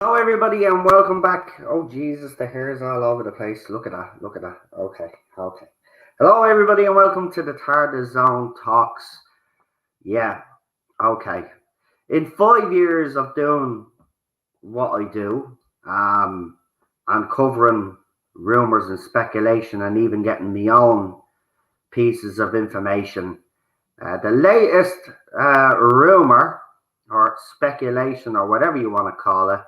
Hello, everybody, and welcome back. Oh, Jesus, the hair is all over the place. Look at that. Look at that. Okay. Hello, everybody, and welcome to the Tarda Zone Talks. Yeah, okay. In 5 years of doing what I do, and covering rumors and speculation, and even getting my own pieces of information, the latest rumor or speculation or whatever you want to call it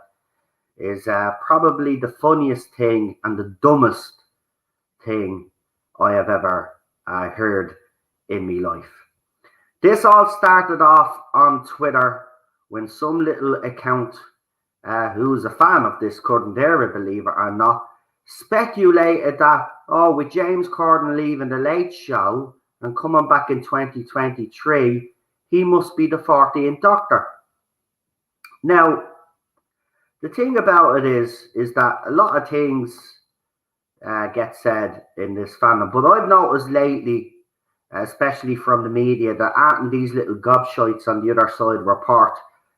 is probably the funniest thing and the dumbest thing I have ever heard in my life. This all started off on Twitter when some little account who's a fan of this Corden, believe it or not, speculated that, with James Corden leaving the Late Show and coming back in 2023, he must be the 14th Doctor. Now, the thing about it is that a lot of things get said in this fandom, but I've noticed lately, especially from the media, that aren't these little gobshites on the other side report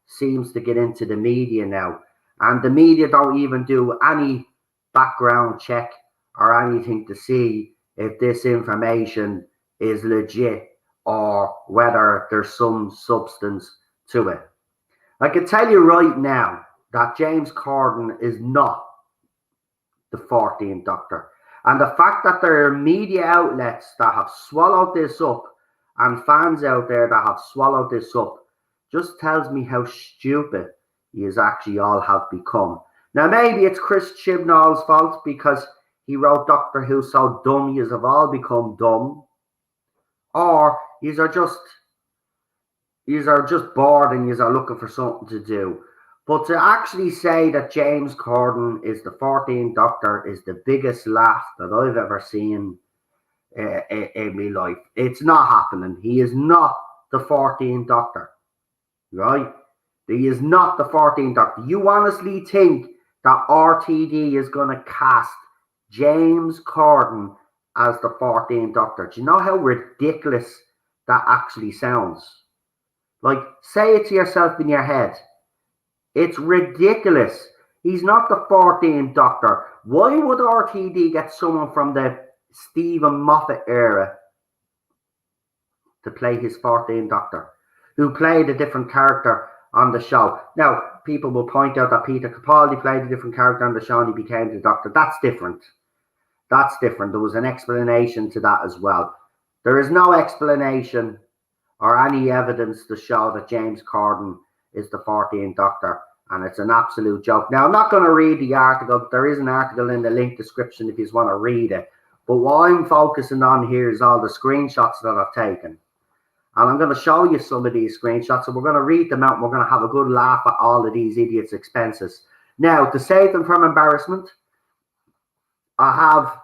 seems to get into the media now, and the media don't even do any background check or anything to see if this information is legit or whether there's some substance to it. I can tell you right now that James Corden is not the 14th Doctor. And the fact that there are media outlets that have swallowed this up and fans out there that have swallowed this up just tells me how stupid you actually all have become. Now, maybe it's Chris Chibnall's fault because he wrote Doctor Who so dumb you have all become dumb. Or you are just bored and you are looking for something to do. But to actually say that James Corden is the 14th Doctor is the biggest laugh that I've ever seen in my life. It's not happening. He is not the 14th Doctor, right? He is not the 14th Doctor. You honestly think that RTD is going to cast James Corden as the 14th Doctor? Do you know how ridiculous that actually sounds? Like, say it to yourself in your head. It's ridiculous. He's not the 14th Doctor. Why would RTD get someone from the Stephen Moffat era to play his 14th Doctor, who played a different character on the show? Now, people will point out that Peter Capaldi played a different character on the show and he became the Doctor. That's different. That's different. There was an explanation to that as well. There is no explanation or any evidence to show that James Corden is the 14th Doctor, and it's an absolute joke. Now, I'm not going to read the article. There is an article in the link description if you want to read it. But what I'm focusing on here is all the screenshots that I've taken. And I'm going to show you some of these screenshots, and we're going to read them out, and we're going to have a good laugh at all of these idiots' expenses. Now, to save them from embarrassment, I have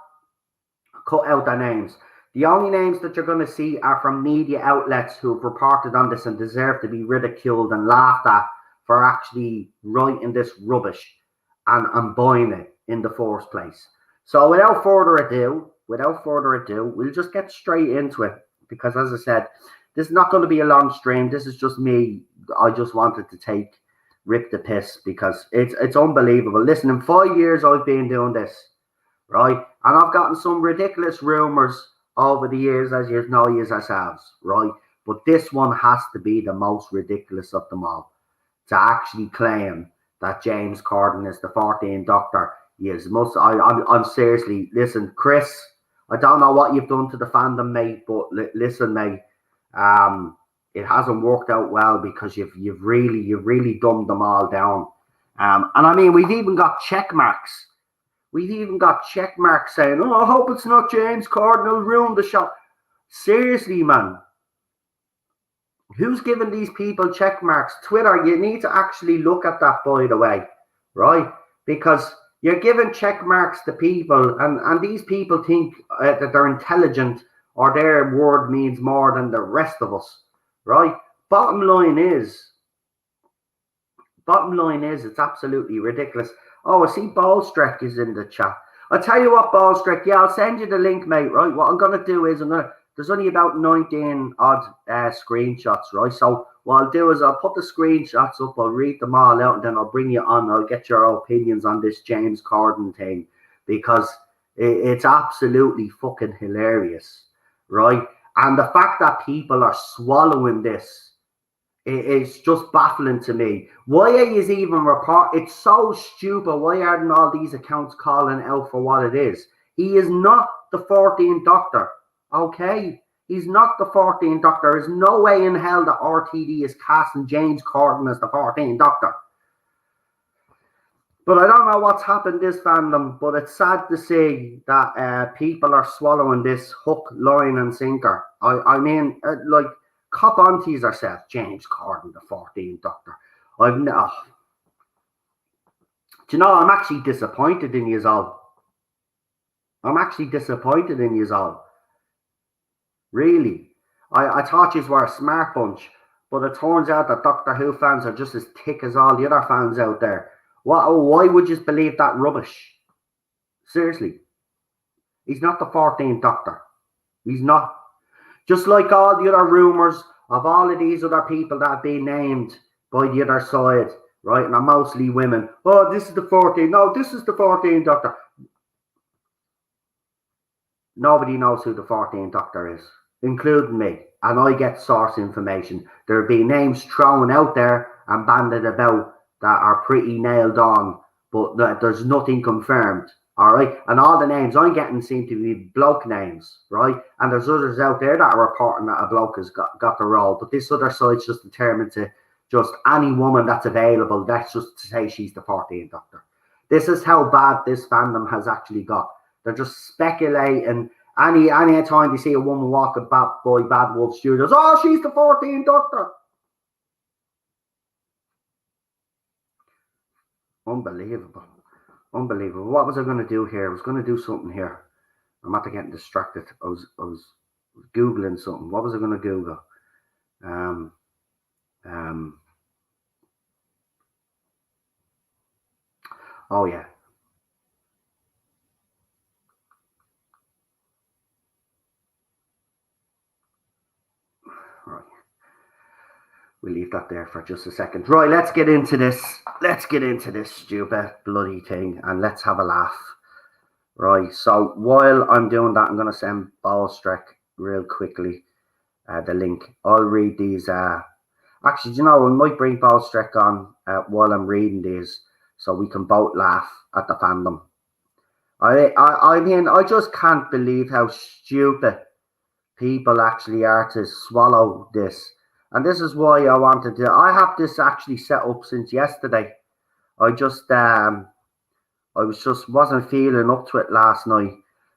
cut out their names. The only names that you're going to see are from media outlets who have reported on this and deserve to be ridiculed and laughed at for actually writing this rubbish and buying it in the first place. So without further ado, we'll just get straight into it because, as I said, this is not going to be a long stream. This is just me. I just wanted to rip the piss because it's unbelievable. Listen, in 5 years I've been doing this, right? And I've gotten some ridiculous rumors over the years, as you know yourselves, right? But this one has to be the most ridiculous of them all. To actually claim that James Corden is the 14th Doctor. Yes, I'm seriously, listen, Chris, I don't know what you've done to the fandom, mate, but listen, mate, it hasn't worked out well because you've really dumbed them all down. And I mean, we've even got check marks. We've even got check marks saying, I hope it's not James Corden, he'll ruin the show. Seriously, man. Who's giving these people check marks? Twitter, you need to actually look at that, by the way, right? Because you're giving check marks to people, and these people think that they're intelligent or their word means more than the rest of us, right? Bottom line is, it's absolutely ridiculous. Oh, I see Bowlestrek is in the chat. I'll tell you what, Bowlestrek, yeah, I'll send you the link, mate, right? What I'm going to do is there's only about 19 odd screenshots, right? So what I'll do is I'll put the screenshots up, I'll read them all out, and then I'll bring you on. I'll get your opinions on this James Corden thing, because it's absolutely fucking hilarious, right? And the fact that people are swallowing this, it's just baffling to me. Why are you even report? It's so stupid. Why aren't all these accounts calling out for what it is? He is not the 14th Doctor, okay? He's not the 14th Doctor. There's no way in hell that RTD is casting James Corden as the 14th Doctor. But I don't know what's happened this fandom, but it's sad to see that people are swallowing this hook, line, and sinker. I mean, like, cop onto yourself, James Corden, the 14th Doctor. Do you know, I'm actually disappointed in you all. I'm actually disappointed in you all. Really. I thought you were a smart bunch, but it turns out that Doctor Who fans are just as thick as all the other fans out there. Why would you believe that rubbish? Seriously. He's not the 14th Doctor. He's not. Just like all the other rumours of all of these other people that have been named by the other side, right? And are mostly women. Oh, this is the 14th. No, this is the 14th Doctor. Nobody knows who the 14th Doctor is, including me. And I get source information. There have been names thrown out there and banded about that are pretty nailed on, but there's nothing confirmed. All right, and all the names I'm getting seem to be bloke names, right? And there's others out there that are reporting that a bloke has got the role, but this other side's just determined to just any woman that's available, that's just to say she's the 14th Doctor. This is how bad this fandom has actually got. They're just speculating. Any time they see a woman walking by Bad Wolf Studios, oh, she's the 14th Doctor. Unbelievable. Unbelievable. What was I going to do here? I was going to do something here. I'm after getting distracted. I was Googling something. What was I going to Google? Oh, yeah. Right. We'll leave that there for just a second. Right, let's get into this. Let's get into this stupid bloody thing and let's have a laugh. Right, so while I'm doing that, I'm going to send Bowlestrek real quickly the link. I'll read these. Actually, you know, I might bring Bowlestrek on while I'm reading these so we can both laugh at the fandom. I mean, I just can't believe how stupid people actually are to swallow this. And this is why I wanted to. I have this actually set up since yesterday. I wasn't feeling up to it last night,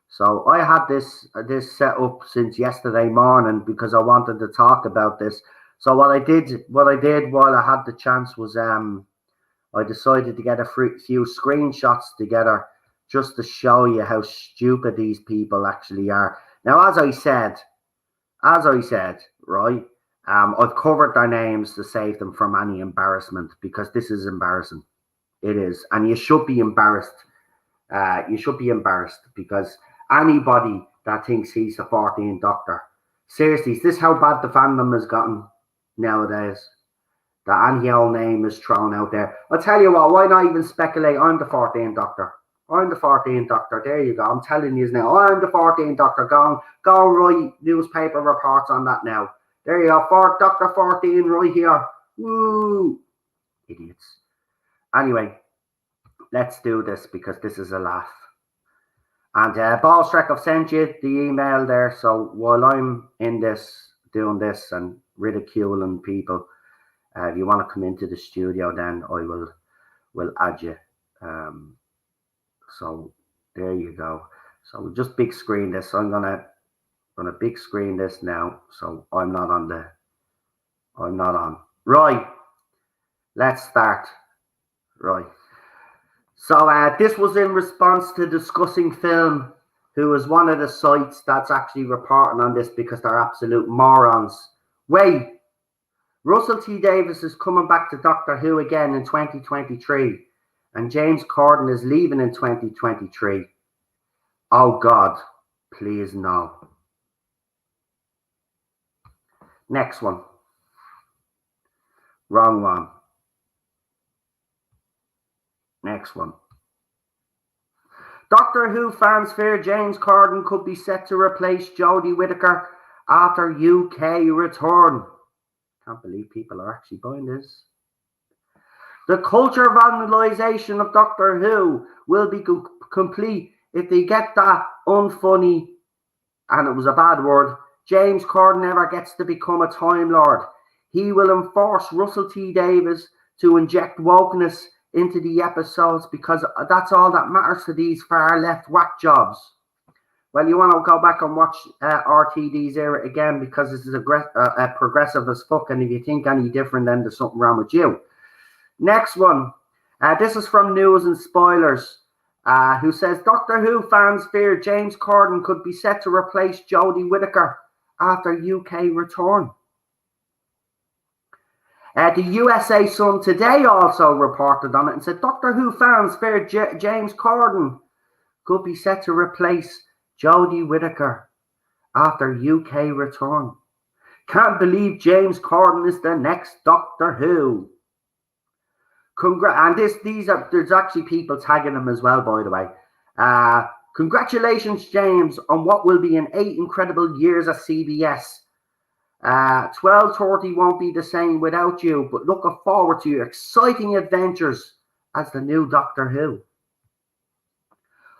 so I had this set up since yesterday morning because I wanted to talk about this. So what I did while I had the chance was I decided to get a few screenshots together just to show you how stupid these people actually are. Now, as I said, right, I've covered their names to save them from any embarrassment because this is embarrassing. It is, and you should be embarrassed. You should be embarrassed because anybody that thinks he's the 14th Doctor, seriously, is this how bad the fandom has gotten nowadays? That any old name is thrown out there. I'll tell you what, why not even speculate? I'm the 14th Doctor. I'm the 14th Doctor. There you go. I'm telling you now. I'm the 14th Doctor. Go write newspaper reports on that now. There you go. Doctor 14 right here. Woo! Idiots. Anyway, let's do this because this is a laugh. And Bowlestrek, I've sent you the email there. So while I'm in this, doing this and ridiculing people, if you want to come into the studio, then I will add you. So there you go. So we'll just big screen this. So I'm gonna big screen this now. So I'm not on. Right. Let's start. Right. So this was in response to Discussing Film, who is one of the sites that's actually reporting on this because they're absolute morons. Wait. Russell T Davies is coming back to Doctor Who again in 2023. And James Corden is leaving in 2023. Oh God, please no. Next one. Wrong one. Next one. Doctor Who fans fear James Corden could be set to replace Jodie Whittaker after UK return. Can't believe people are actually buying this. The culture vandalisation of Doctor Who will be complete if they get that unfunny, and it was a bad word, James Corden ever gets to become a Time Lord. He will enforce Russell T Davies to inject wokeness into the episodes because that's all that matters to these far left whack jobs. Well, you want to go back and watch RTD's era again because this is a progressive as fuck, and if you think any different, then there's something wrong with you. Next one. This is from News and Spoilers, who says Doctor Who fans fear James Corden could be set to replace Jodie Whittaker after UK return. The USA Sun today also reported on it and said Doctor Who fans fear James Corden could be set to replace Jodie Whittaker after UK return. Can't believe James Corden is the next Doctor Who. And there's actually people tagging him as well, by the way. Congratulations, James, on what will be an 8 incredible years at CBS. 12:30 won't be the same without you, but looking forward to your exciting adventures as the new Doctor Who.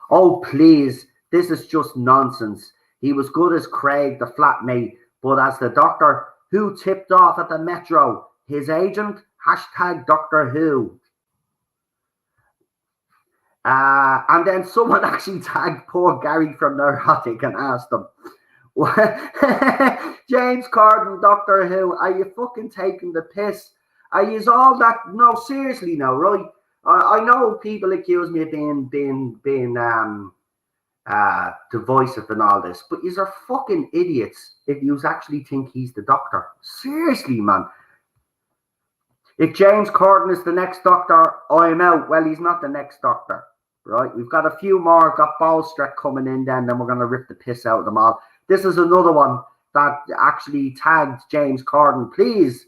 Oh, please, this is just nonsense. He was good as Craig, the flatmate, but as the Doctor Who tipped off at the Metro, his agent, #Doctor Who. And then someone actually tagged poor Gary from Neurotic and asked him, James Corden, Doctor Who, are you fucking taking the piss? Are you all that? No, seriously now, right? I know people accuse me of being divisive and all this, but yous are fucking idiots if yous actually think he's the Doctor. Seriously, man. If James Corden is the next Doctor, I'm out. Well, he's not the next Doctor, right? We've got a few more. Got Bowlestrek coming in then we're going to rip the piss out of them all. This is another one that actually tagged James Corden. Please,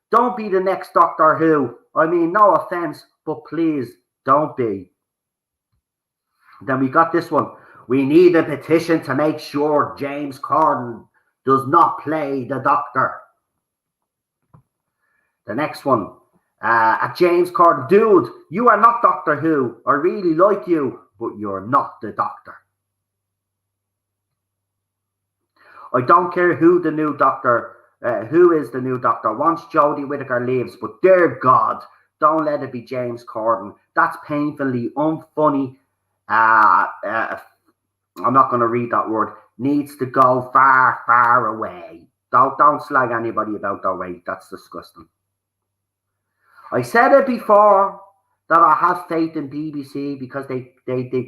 don't be the next Doctor Who. I mean, no offense, but please, don't be. Then we got this one. We need a petition to make sure James Corden does not play the Doctor. The next one. James Corden, dude, you are not Doctor Who. I really like you, but you're not the Doctor. I don't care who the new Doctor, who is the new Doctor. Once Jodie Whittaker leaves, but dear God, don't let it be James Corden. That's painfully unfunny. I'm not going to read that word. Needs to go far, far away. Don't slag anybody about that way. That's disgusting. I said it before that I have faith in BBC because they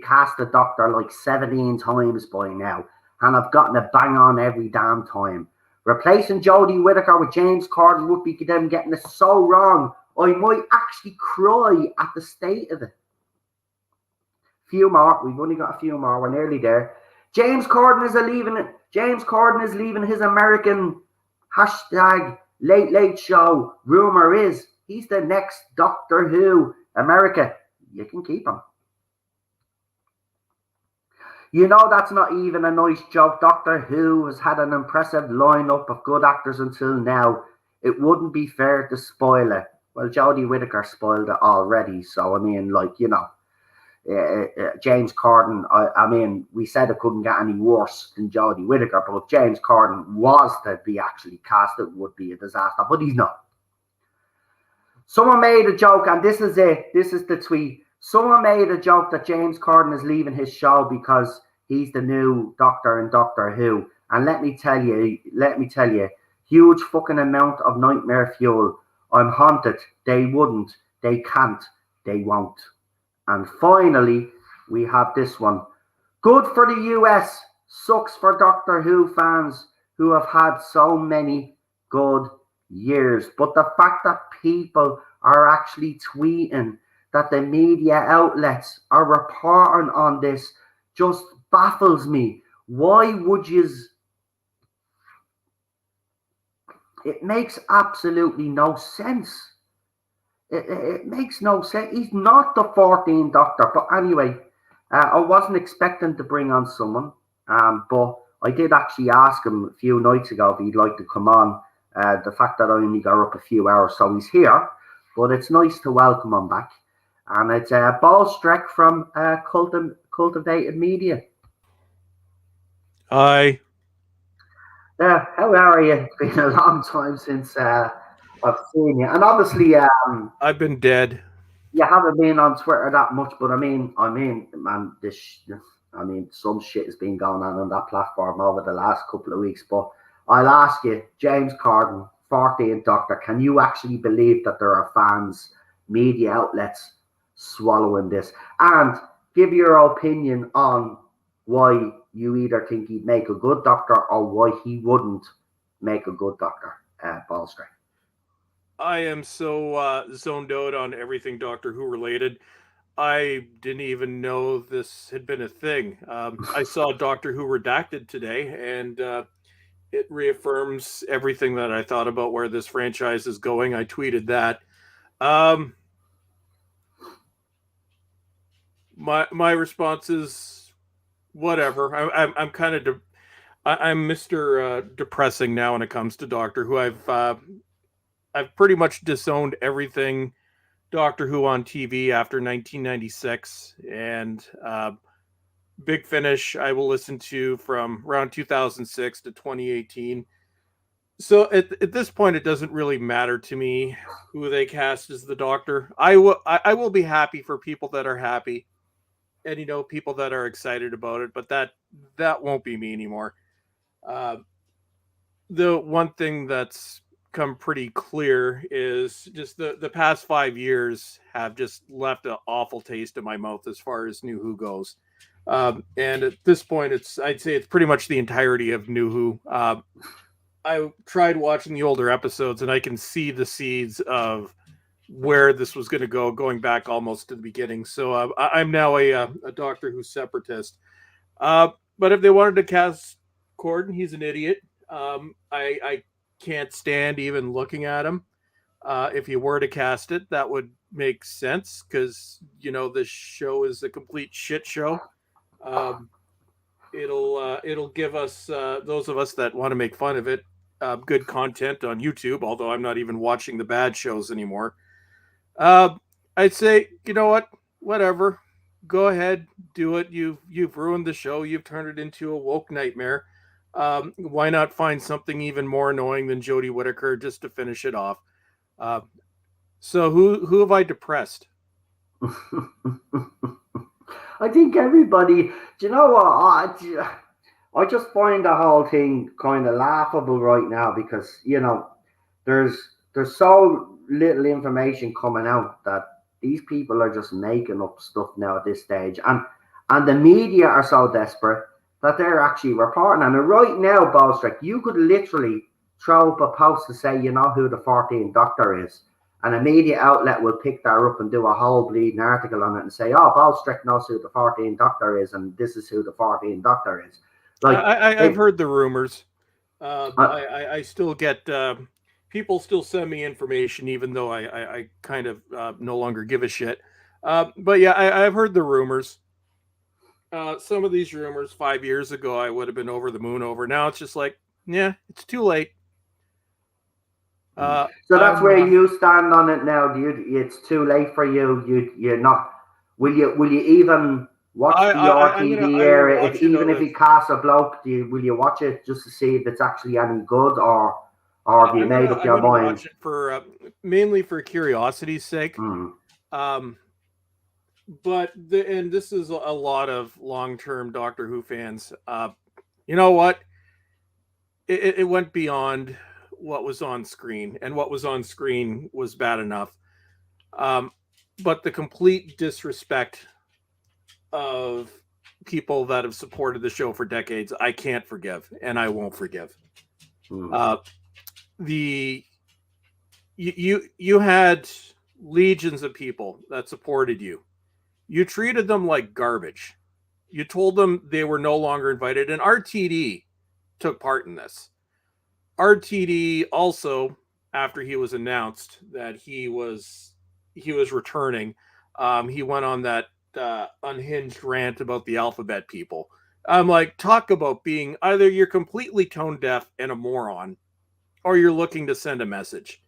cast the Doctor like 17 times by now, and I've gotten a bang on every damn time. Replacing Jodie Whittaker with James Corden would be them getting it so wrong. I might actually cry at the state of it. Few more. We've only got a few more. We're nearly there. James Corden is leaving it. James Corden is leaving his American #Late Late Show. Rumor is he's the next Doctor Who. America, you can keep him. You know that's not even a nice joke. Doctor Who has had an impressive lineup of good actors until now. It wouldn't be fair to spoil it. Well, Jodie Whittaker spoiled it already. So, I mean, like, you know, James Corden, I mean, we said it couldn't get any worse than Jodie Whittaker, but if James Corden was to be actually cast, it would be a disaster, but he's not. Someone made a joke, and this is it. This is the tweet. Someone made a joke that James Corden is leaving his show because he's the new Doctor in Doctor Who. And let me tell you, huge fucking amount of nightmare fuel. I'm haunted. They wouldn't. They can't. They won't. And finally, we have this one. Good for the US. Sucks for Doctor Who fans who have had so many good years. But the fact that people are actually tweeting, that the media outlets are reporting on this, just baffles me. Why would you? It makes absolutely no sense. it makes no sense. He's not the 14th Doctor. But anyway, I wasn't expecting to bring on someone, but I did actually ask him a few nights ago if he'd like to come on. The fact that I only got up a few hours, so he's here. But it's nice to welcome him back. And it's Bowlestrek from Cultivated Media. Hi. How are you? It's been a long time since I've seen you. And obviously, I've been dead. you haven't been on Twitter that much, but man, I mean, some shit has been going on that platform over the last couple of weeks. But I'll ask you, James Corden, 14th Doctor, can you actually believe that there are fans, media outlets swallowing this? And give your opinion on why you either think he'd make a good Doctor or why he wouldn't make a good Doctor, Ballstreet. I am so zoned out on everything Doctor Who related. I didn't even know this had been a thing. I saw Doctor Who Redacted today, and it reaffirms everything that I thought about where this franchise is going. I tweeted that. Um, my response is whatever. I'm kind of I'm Mister Depressing now when it comes to Doctor Who. I've pretty much disowned everything Doctor Who on TV after 1996, and Big Finish I will listen to from around 2006 to 2018. So at this point, it doesn't really matter to me who they cast as the Doctor. I will be happy for people that are happy, and people that are excited about it. But that won't be me anymore. Uh, the one thing that's come pretty clear is just the past 5 years have just left an awful taste in my mouth as far as New Who goes. And at this point, I'd say it's pretty much the entirety of New Who. I tried watching the older episodes, and I can see the seeds of where this was going to go, going back almost to the beginning. So I'm now a Doctor Who separatist. But if they wanted to cast Corden, he's an idiot. I can't stand even looking at him. If you were to cast it, that would make sense because this show is a complete shit show. Um, it'll give us those of us that want to make fun of it good content on YouTube. Although I'm not even watching the bad shows anymore. Uh, I'd say what, whatever. Go ahead, do it. You've ruined the show. You've turned it into a woke nightmare. Why not find something even more annoying than Jodie Whittaker just to finish it off? Uh, so who have I depressed? I think everybody. Do you know what? I just find the whole thing kind of laughable right now because there's there's so little information coming out that these people are just making up stuff now at this stage, and the media are so desperate that they're actually reporting. And right now, Bowlestrek, you could literally throw up a post to say you know who the 14th Doctor is, and a media outlet will pick that up and do a whole bleeding article on it and say, "Oh, Bowlestrek knows who the 14th Doctor is, and this is who the 14th Doctor is." Like I've it, heard the rumors. uh, I still get people still send me information, even though I kind of no longer give a shit. But yeah, I've heard the rumors. Some of these rumors 5 years ago, I would have been over the moon over. Now it's just like, yeah, it's too late. so that's I'm where you stand on it now. Do you? It's too late for you. You're not. Will you even watch the RTV I will era? If watch it even out if of he casts a bloke, will you watch it just to see if it's actually any good, or have you made up I'm your gonna mind? watch it for mainly for curiosity's sake. Hmm. Um, but and this is a lot of long term Doctor Who fans. You know what? It went beyond what was on screen, and what was on screen was bad enough. Um, but the complete disrespect of people that have supported the show for decades, I can't forgive, and I won't forgive. Hmm. Uh, the you had legions of people that supported you. You treated them like garbage. You told them they were no longer invited, and RTD took part in this. RTD also, after he was announced that he was he was returning, he went on that unhinged rant about the alphabet people. I'm like, talk about being either you're completely tone deaf and a moron, or you're looking to send a message.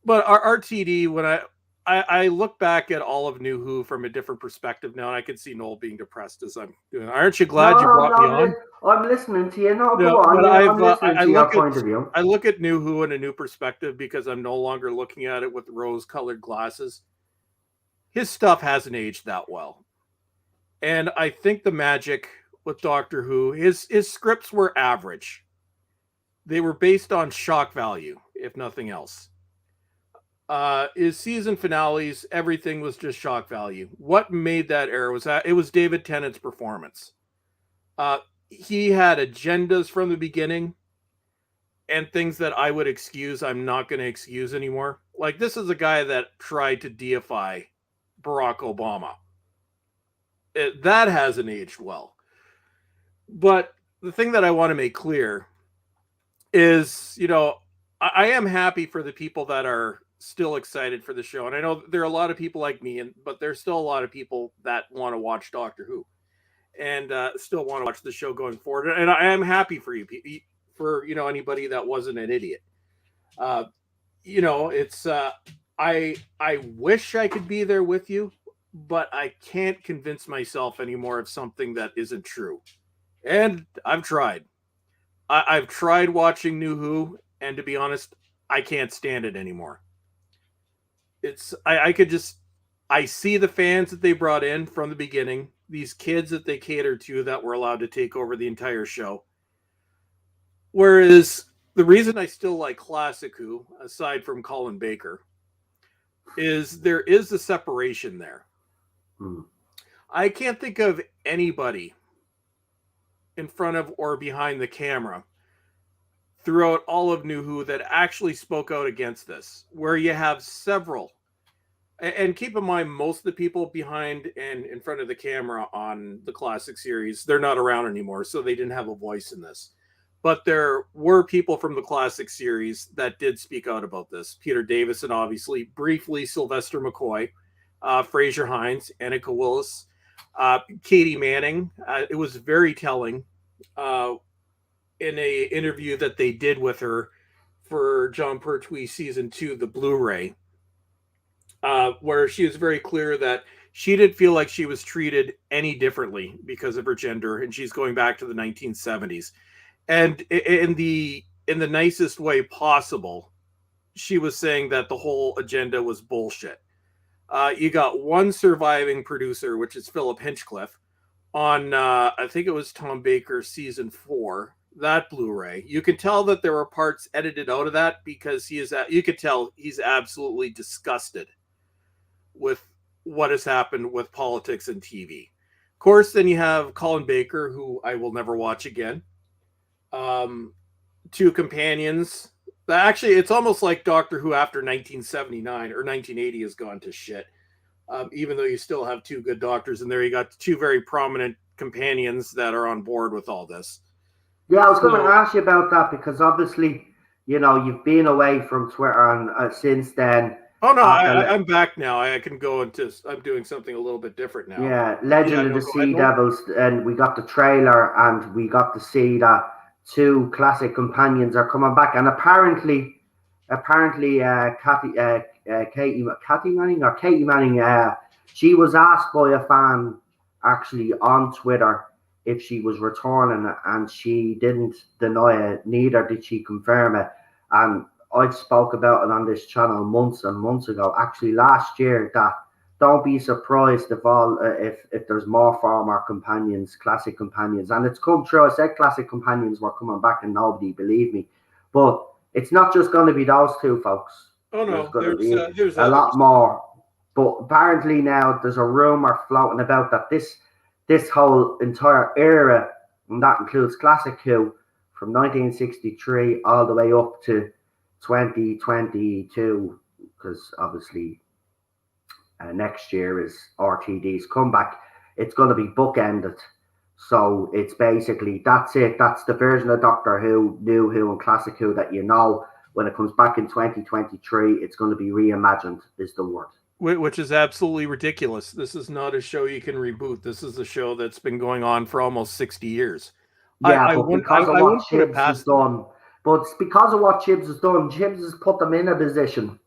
But our RTD, when I look back at all of New Who from a different perspective now, and I can see Noel being depressed as I'm doing. Aren't you glad you brought me on? I'm listening to you. No, Yeah, go on. but I'm listening to your point of view. I look at New Who in a new perspective because I'm no longer looking at it with rose-colored glasses. His stuff hasn't aged that well, and I think the magic with Doctor Who, his scripts were average. They were based on shock value, if nothing else. His season finales, everything was just shock value. What made that era was that it was David Tennant's performance. He had agendas from the beginning, and things that I would excuse, I'm not going to excuse anymore. Like, this is a guy that tried to deify Barack Obama. That hasn't aged well. But the thing that I want to make clear is, I am happy for the people that are still excited for the show. And I know there are a lot of people like me, but there's still a lot of people that want to watch Doctor Who and still want to watch the show going forward. And I am happy for you, for anybody that wasn't an idiot. It's I wish I could be there with you, but I can't convince myself anymore of something that isn't true. And I've tried. I've tried watching New Who, and to be honest, I can't stand it anymore. I see the fans that they brought in from the beginning, these kids that they catered to that were allowed to take over the entire show. Whereas the reason I still like Classic Who, aside from Colin Baker, is there is a separation there. I can't think of anybody in front of or behind the camera throughout all of New Who that actually spoke out against this, where you have several. And keep in mind, most of the people behind and in front of the camera on the classic series, they're not around anymore, so they didn't have a voice in this. But there were people from the classic series that did speak out about this. Peter Davison, obviously, briefly Sylvester McCoy, Fraser Hines, Annika Willis, Katie Manning. It was very telling in a interview that they did with her for John Pertwee season 2, the Blu-ray, where she was very clear that she didn't feel like she was treated any differently because of her gender, and she's going back to the 1970s. And in the nicest way possible, she was saying that the whole agenda was bullshit. You got one surviving producer, which is Philip Hinchcliffe, on I think it was Tom Baker's season 4, that Blu-ray. You can tell that there were parts edited out of that because you could tell he's absolutely disgusted with what has happened with politics and TV. Of course, then you have Colin Baker, who I will never watch again. 2 companions. Actually, it's almost like Doctor Who after 1979 or 1980 has gone to shit. Even though you still have 2 good doctors in there, you got 2 very prominent companions that are on board with all this. Yeah, I was going to ask you about that because obviously, you've been away from Twitter and since then. Oh no, I'm back now. I can go into. I'm doing something a little bit different now. Yeah, Legend of the Sea Devils, and we got the trailer, and we got to see that 2 classic companions are coming back, and apparently, Katie Manning, she was asked by a fan actually on Twitter if she was returning, and she didn't deny it. Neither did she confirm it, and I spoke about it on this channel months and months ago, actually last year, that don't be surprised if there's more former companions, classic companions. And it's come true. I said classic companions were coming back and nobody believed me. But it's not just going to be those 2, folks. Oh, no. There's a lot more. But apparently now there's a rumor floating about that this whole entire era, and that includes Classic Who, from 1963 all the way up to 2022, because obviously next year is RTD's comeback. It's going to be bookended. So it's basically, that's it. That's the version of Doctor Who, New Who, and Classic Who that you know. when it comes back in 2023, it's going to be reimagined, is the word. Which is absolutely ridiculous. This is not a show you can reboot. This is a show that's been going on for almost 60 years. Yeah, but because of I what wouldn't put it Chibs has past them. done, but it's because of what Chibs has done. Chibs has put them in a position,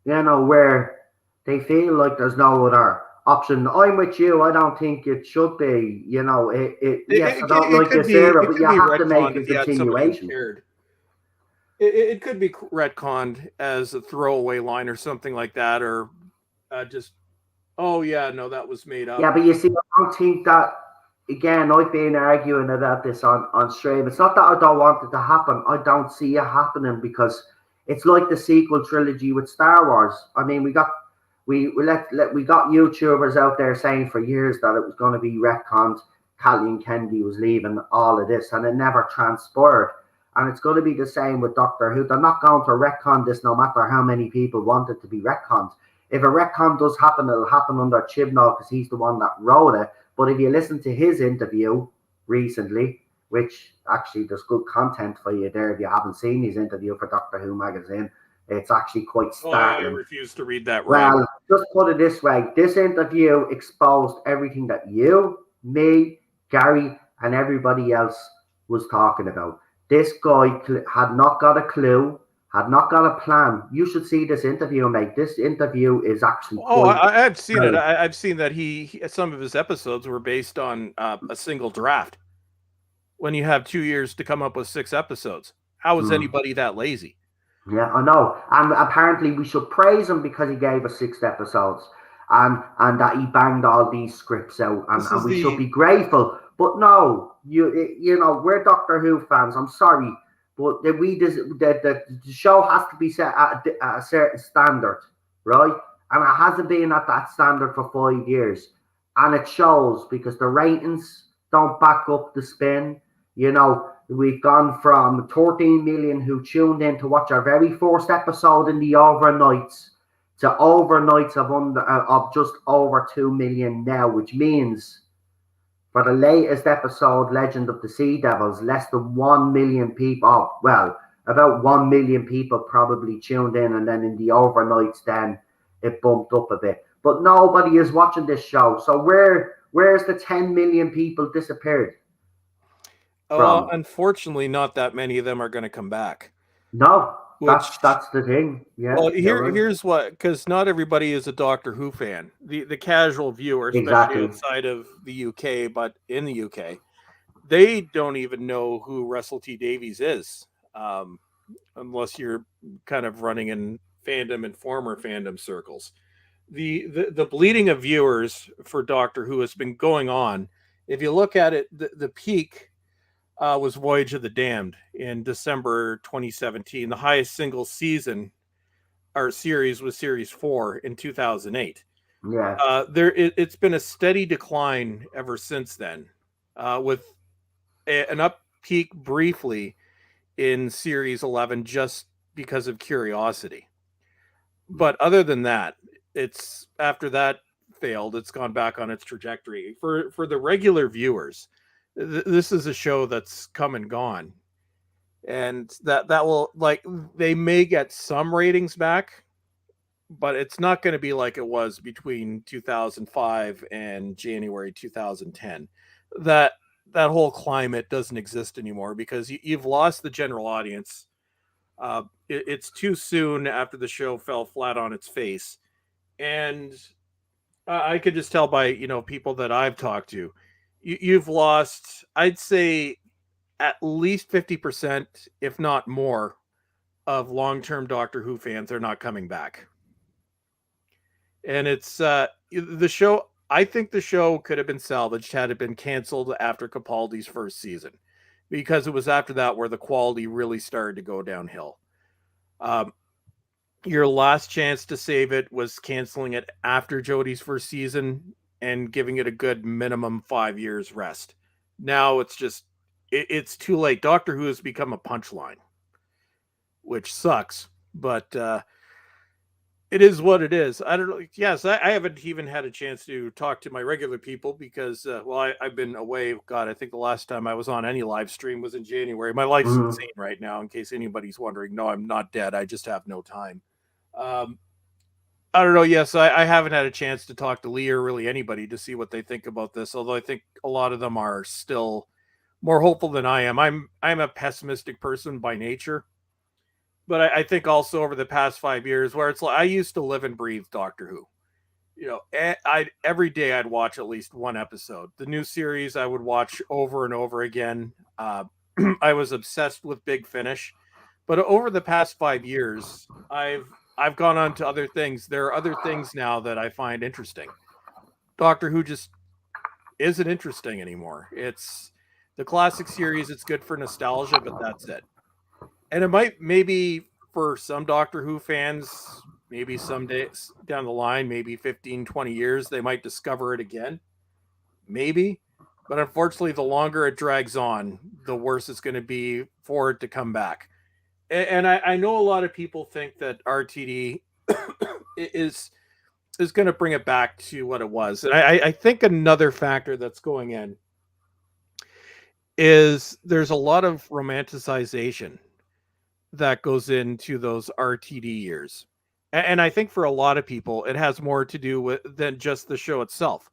where they feel like there's no other option. I'm with you. I don't think it should be. Yes, I don't like this era, It but could you be have to make retconned a if you had somebody who continuation. cared. It could be retconned as a throwaway line or something like that, or just, oh yeah, no, that was made up. Yeah, but you see, I don't think that. Again, I've been arguing about this on stream. It's not that I don't want it to happen. I don't see it happening because it's like the sequel trilogy with Star Wars. I mean, we got YouTubers out there saying for years that it was going to be retconned. Kathleen Kennedy was leaving, all of this, and it never transpired. And it's going to be the same with Doctor Who. They're not going to retcon this no matter how many people want it to be retconned. If a retcon does happen, it'll happen under Chibnall because he's the one that wrote it. But if you listen to his interview recently, which actually there's good content for you there if you haven't seen his interview for Doctor Who magazine, it's actually quite startling. I refuse to read that. Well, just put it this way. This interview exposed everything that you, me, Gary, and everybody else was talking about. This guy had not got a clue, had not got a plan. You should see this interview, mate. This interview is actually I've seen it. I've seen that some of his episodes were based on a single draft. When you have 2 years to come up with 6 episodes, how is anybody that lazy? Yeah, I know. And apparently we should praise him because he gave us 6 episodes and that he banged all these scripts out. And we should be grateful. But no, we're Doctor Who fans. I'm sorry. But the show has to be set at a certain standard, right? And it hasn't been at that standard for 5 years. And it shows because the ratings don't back up the spin. We've gone from 13 million who tuned in to watch our very first episode in the overnights to overnights of just over 2 million now, which means for the latest episode, Legend of the Sea Devils, less than 1 million people, about 1 million people probably tuned in, and then in the overnights, then it bumped up a bit. But nobody is watching this show. So where's the 10 million people disappeared? Well, unfortunately, not that many of them are going to come back. No, that's the thing. Yeah. Well, here's what, because not everybody is a Doctor Who fan. The casual viewer, especially outside of the UK, but in the UK, they don't even know who Russell T Davies is, unless you're kind of running in fandom and former fandom circles. The bleeding of viewers for Doctor Who has been going on. If you look at it, the peak was Voyage of the Damned in December 2017. The highest single season or series was Series 4 in 2008. Yeah. It's been a steady decline ever since then, with an up peak briefly in Series 11 just because of curiosity. But other than that, it's after that failed, it's gone back on its trajectory. For the regular viewers, this is a show that's come and gone, and that will, like, they may get some ratings back, but it's not going to be like it was between 2005 and January 2010. That whole climate doesn't exist anymore because you've lost the general audience. It's too soon after the show fell flat on its face, and I could just tell by people that I've talked to. You've lost, I'd say, at least 50%, if not more, of long-term Doctor Who fans are not coming back. And it's the show. I think the show could have been salvaged had it been canceled after Capaldi's first season, because it was after that where the quality really started to go downhill. Your last chance to save it was canceling it after Jodie's first season and giving it a good minimum 5 years rest. Now it's just, it's too late. Doctor Who has become a punchline, which sucks. But It is what it is. I don't know. Yes, I haven't even had a chance to talk to my regular people because, I've been away. God, I think the last time I was on any live stream was in January. My life's insane right now, in case anybody's wondering. No, I'm not dead. I just have no time. Um, I don't know. Yes, I haven't had a chance to talk to Lee or really anybody to see what they think about this. Although I think a lot of them are still more hopeful than I am. I'm a pessimistic person by nature, but I think also over the past 5 years, where it's like I used to live and breathe Doctor Who. I every day I'd watch at least one episode. The new series I would watch over and over again. I was obsessed with Big Finish, but over the past 5 years, I've gone on to other things. There are other things now that I find interesting. Doctor Who just isn't interesting anymore. It's the classic series. It's good for nostalgia, but that's it. And it might maybe for some Doctor Who fans, maybe some days down the line, maybe 15, 20 years, they might discover it again. Maybe. But unfortunately, the longer it drags on, the worse it's going to be for it to come back. And I know a lot of people think that RTD is going to bring it back to what it was. And I think another factor that's going in is there's a lot of romanticization that goes into those RTD years. And I think for a lot of people, it has more to do with than just the show itself.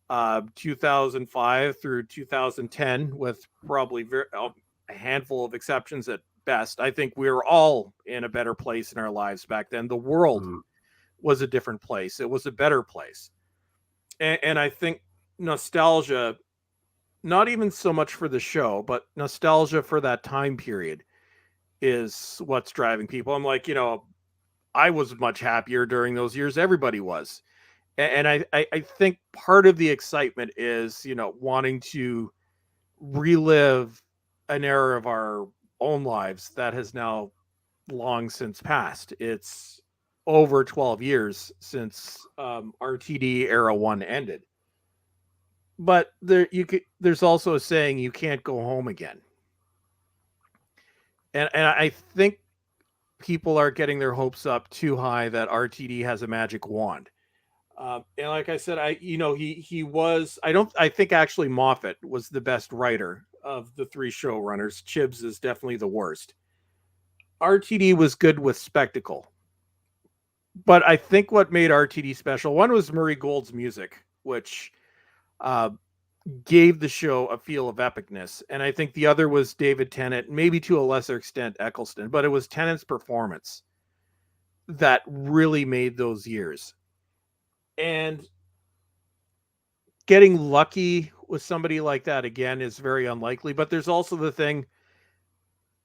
2005 through 2010, with probably a handful of exceptions at best. I think we were all in a better place in our lives back then. The world was a different place. It was a better place. And I think nostalgia, not even so much for the show, but nostalgia for that time period is what's driving people. I'm like, I was much happier during those years. Everybody was. And I think part of the excitement is, wanting to relive an era of our own lives that has now long since passed. It's over 12 years since RTD era 1 ended. But there's also a saying, you can't go home again. And I think people are getting their hopes up too high that RTD has a magic wand. And like I said, he was, I think actually Moffat was the best writer of the three showrunners. Chibbs is definitely the worst. RTD was good with spectacle. But I think what made RTD special, one was Murray Gold's music, which gave the show a feel of epicness. And I think the other was David Tennant, maybe to a lesser extent Eccleston, but it was Tennant's performance that really made those years. And getting lucky with somebody like that again is very unlikely. But there's also the thing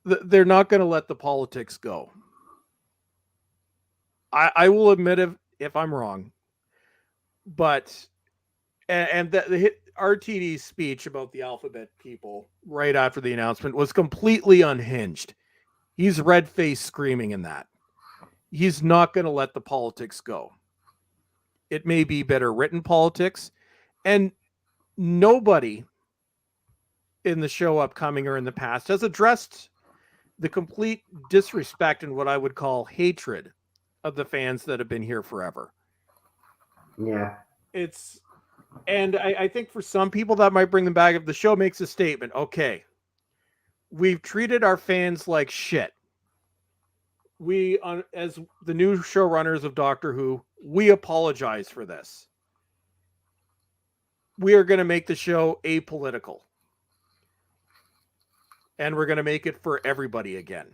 that they're not going to let the politics go. I will admit if I'm wrong, but and the RTD's speech about the alphabet people right after the announcement was completely unhinged. He's red-faced screaming in that. He's not going to let the politics go. It may be better written politics, and nobody in the show upcoming or in the past has addressed the complete disrespect and what I would call hatred of the fans that have been here forever. Yeah. And I think for some people that might bring them back if the show makes a statement. Okay, we've treated our fans like shit. We, as the new showrunners of Doctor Who, we apologize for this. We are going to make the show apolitical. And we're going to make it for everybody again.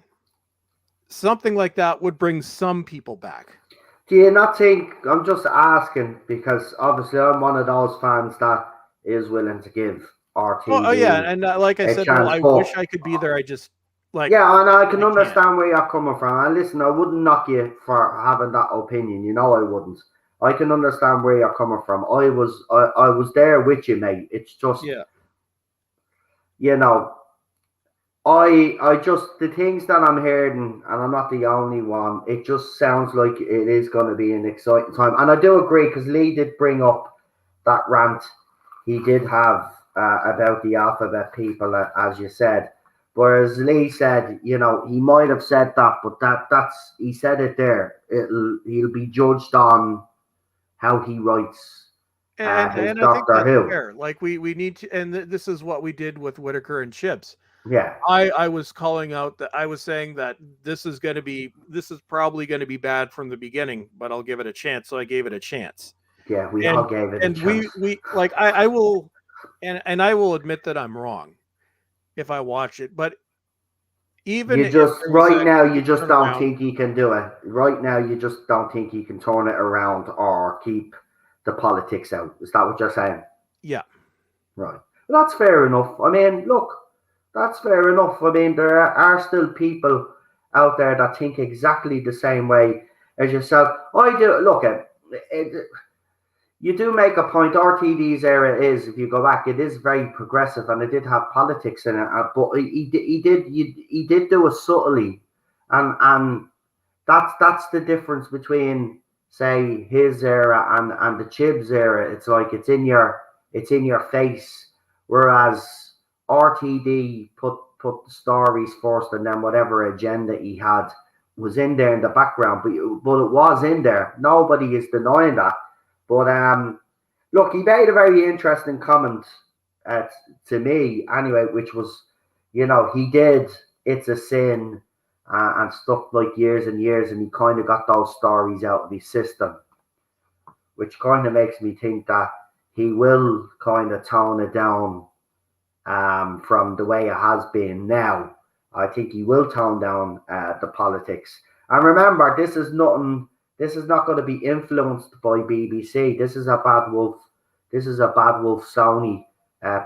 Something like that would bring some people back. Do you not think, I'm just asking, because obviously I'm one of those fans that is willing to give RTD Oh yeah, and like I said, I wish I could be there. I just, yeah, and I can understand where you're coming from. And listen, I wouldn't knock you for having that opinion. I wouldn't. I can understand where you're coming from. I was there with you, mate. It's just, I just, the things that I'm hearing, and I'm not the only one, it just sounds like it is going to be an exciting time. And I do agree, because Lee did bring up that rant he did have about the alphabet people, as you said. Whereas Lee said, you know, he might have said that, but that's he said it there. He'll be judged on how he writes his And I think Doctor that's Who. fair. Like we need to, and this is what we did with Whitaker and Chips. Yeah, I was calling out that I was saying that this is probably going to be bad from the beginning, but I'll give it a chance. So I gave it a chance. yeah, we all And gave it a chance. we like I will, and I will admit that I'm wrong if I watch it. But even You if just there was right now, actually you a just don't turnaround, think he can do it. Right now, you just don't think he can turn it around or keep the politics out. Is that what you're saying? yeah, Right. Well, that's fair enough. I mean, look, that's fair enough. I mean, there are still people out there that think exactly the same way as yourself. I do. Look, you do make a point. RTD's era is, if you go back, it is very progressive, and it did have politics in it. But he did do it subtly, and that's the difference between, say, his era and the Chibs era. It's like it's in your face, whereas RTD put the stories first, and then whatever agenda he had was in there in the background. But it was in there. Nobody is denying that. But look, he made a very interesting comment uh, to me anyway, which was, you know, he did It's a Sin and stuff like years and years, and he kind of got those stories out of his system, which kind of makes me think that he will kind of tone it down from the way it has been now. I think he will tone down the politics. And remember, this is nothing. This is not going to be influenced by BBC. This is a Bad Wolf. This is a Bad Wolf Sony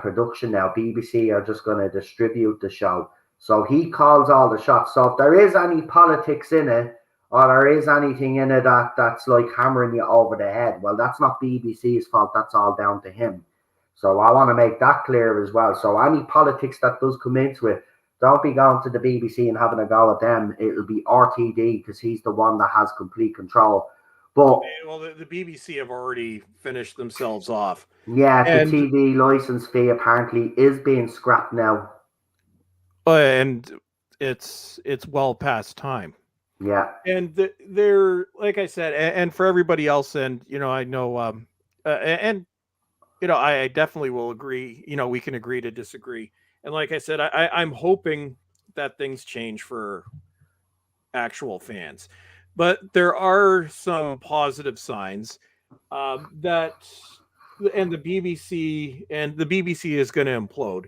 production now. BBC are just going to distribute the show. So he calls all the shots. So if there is any politics in it, or there is anything in it that's like hammering you over the head, well, that's not BBC's fault. That's all down to him. So I want to make that clear as well. So any politics that does come into it, don't be going to the BBC and having a go at them. It'll be RTD because he's the one that has complete control. But well, the BBC have already finished themselves off, yeah, the and TV license fee apparently is being scrapped now. and it's well past time. Yeah, And they're like I said, and for everybody else, and you know, I know, and you know, I definitely will agree. You know, we can agree to disagree. And like I said, I'm hoping that things change for actual fans, but there are some positive signs that, and the BBC is going to implode.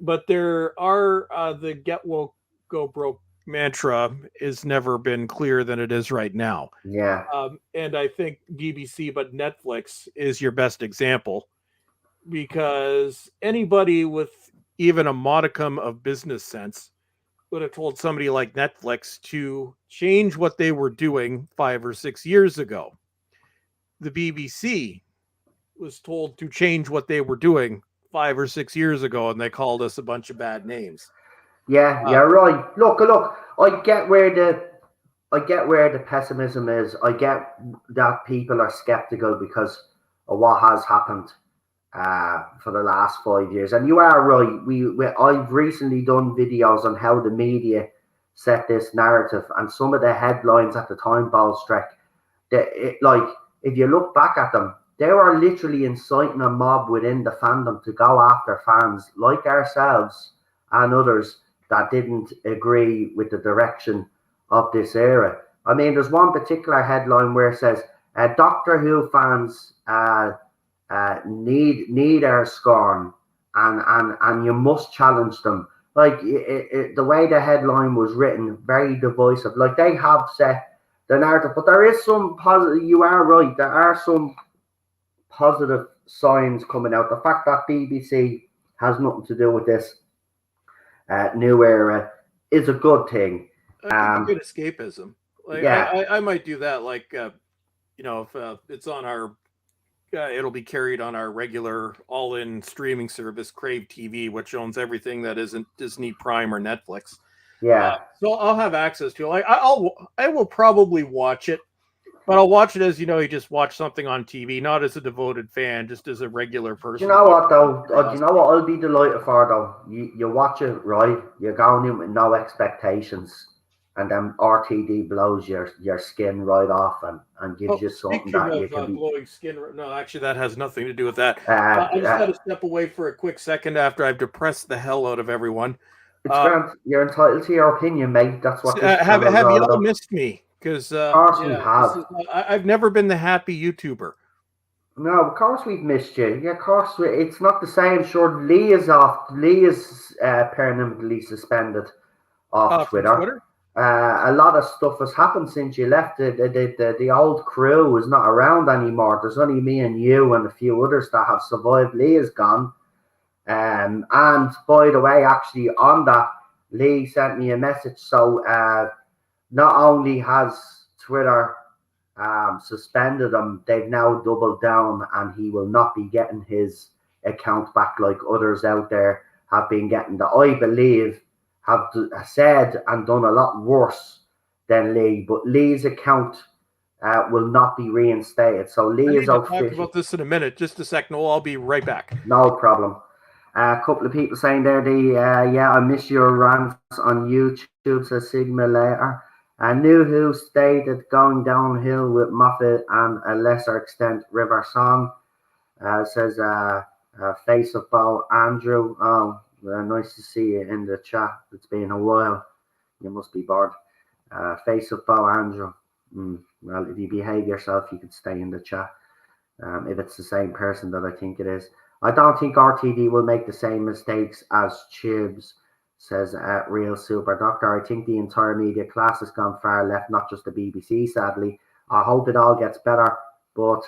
But there are the "Get Woke, Go Broke" mantra is never been clearer than it is right now. yeah, And I think BBC, but Netflix is your best example because anybody with even a modicum of business sense would have told somebody like Netflix to change what they were doing 5 or 6 years ago. The BBC was told to change what they were doing 5 or 6 years ago, and they called us a bunch of bad names. yeah. Uh, You're right. Look. I get where the pessimism is. I get that people are skeptical because of what has happened for the last 5 years. And you are right. I've recently done videos on how the media set this narrative, and some of the headlines at the time, Bowlestrek, like if you look back at them, they were literally inciting a mob within the fandom to go after fans like ourselves and others that didn't agree with the direction of this era. I mean, there's one particular headline where it says, Doctor Who fans need our scorn, and you must challenge them. Like the way the headline was written, very divisive. Like they have set the narrative, but there is some positive. You are right. There are some positive signs coming out. The fact that BBC has nothing to do with this new era is a good thing. it could be good escapism. Like Yeah, I might do that. Like you know, if it's on our it'll be carried on our regular all-in streaming service, Crave TV, which owns everything that isn't Disney Prime or Netflix. yeah, So I'll have access to it. Like I will probably watch it, But I'll watch it as, you just watch something on TV, not as a devoted fan, just as a regular person. Do you know what, though? Do you know what I'll be delighted for, though? You watch it, right? You're going in with no expectations. And then RTD blows your skin right off and gives you something that you can be. Glowing skin, no, actually, that has nothing to do with that. Uh, I just got to step away for a quick second after I've depressed the hell out of everyone. It's grand. You're entitled to your opinion, mate. That's what this have channel's all y'all about. missed me? Because Of course we have. I've never been the happy YouTuber. No, of course we've missed you. Yeah, of course. It's not the same. Sure, Lee is off. Lee is permanently suspended off Twitter. A lot of stuff has happened since you left. The old crew is not around anymore. There's only me and you and a few others that have survived. Lee is gone. And by the way, actually on that, Lee sent me a message. So not only has Twitter suspended him, they've now doubled down, and he will not be getting his account back like others out there have been getting, that I believe have said and done a lot worse than Lee. But Lee's account will not be reinstated. So Lee is official. Talk about this in a minute. Just a second. I'll be right back. No problem. A couple of people saying there, I miss your rants on YouTube, says Sigma later. I knew who stated going downhill with Moffat and a lesser extent River Song. Says Face of Bow Andrew. Oh, nice to see you in the chat. It's been a while. You must be bored. Face of Bow Andrew. Well, if you behave yourself, you could stay in the chat. If it's the same person that I think it is. I don't think RTD will make the same mistakes as Chibs, says Real Super Doctor. I think the entire media class has gone far left, not just the BBC, sadly. I hope it all gets better, but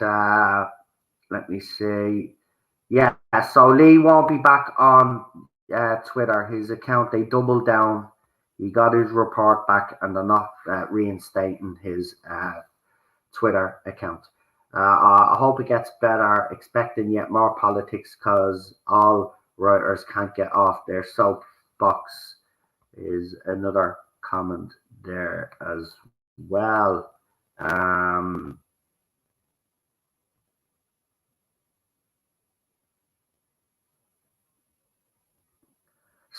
let me see. Yeah, so Lee won't be back on Twitter. His account, they doubled down. He got his report back, and they're not reinstating his Twitter account. I hope it gets better, expecting yet more politics, because all writers can't get off their soapbox, is another comment there as well.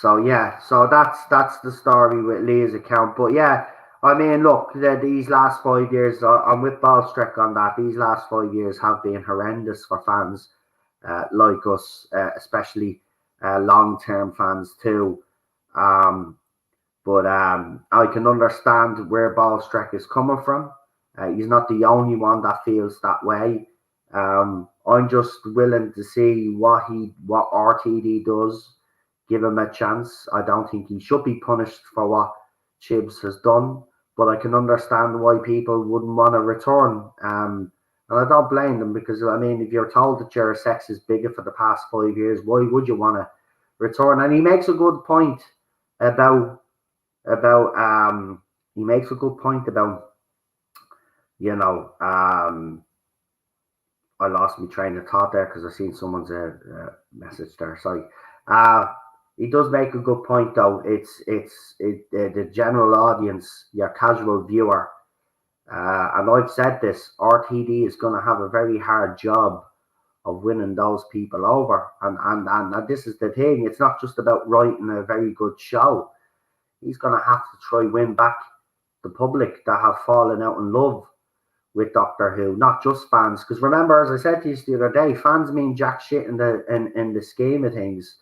So that's the story with Lee's account. But yeah, I mean, look, these last 5 years, I'm with Bowlestrek on that. These last 5 years have been horrendous for fans like us, especially long-term fans too. But I can understand where Bowlestrek is coming from. He's not the only one that feels that way. I'm just willing to see what RTD does. Give him a chance. I don't think he should be punished for what Chibs has done, but I can understand why people wouldn't want to return. And I don't blame them, because I mean, if you're told that your sex is bigger for the past 5 years, why would you want to return? And he makes a good point about I lost my train of thought there because I seen someone's message there. Sorry. He does make a good point, though. It's the general audience, your casual viewer, and I've said this. RTD is going to have a very hard job of winning those people over, and this is the thing. It's not just about writing a very good show. He's going to have to try win back the public that have fallen out in love with Doctor Who, not just fans. Because remember, as I said to you the other day, fans mean jack shit in the scheme of things.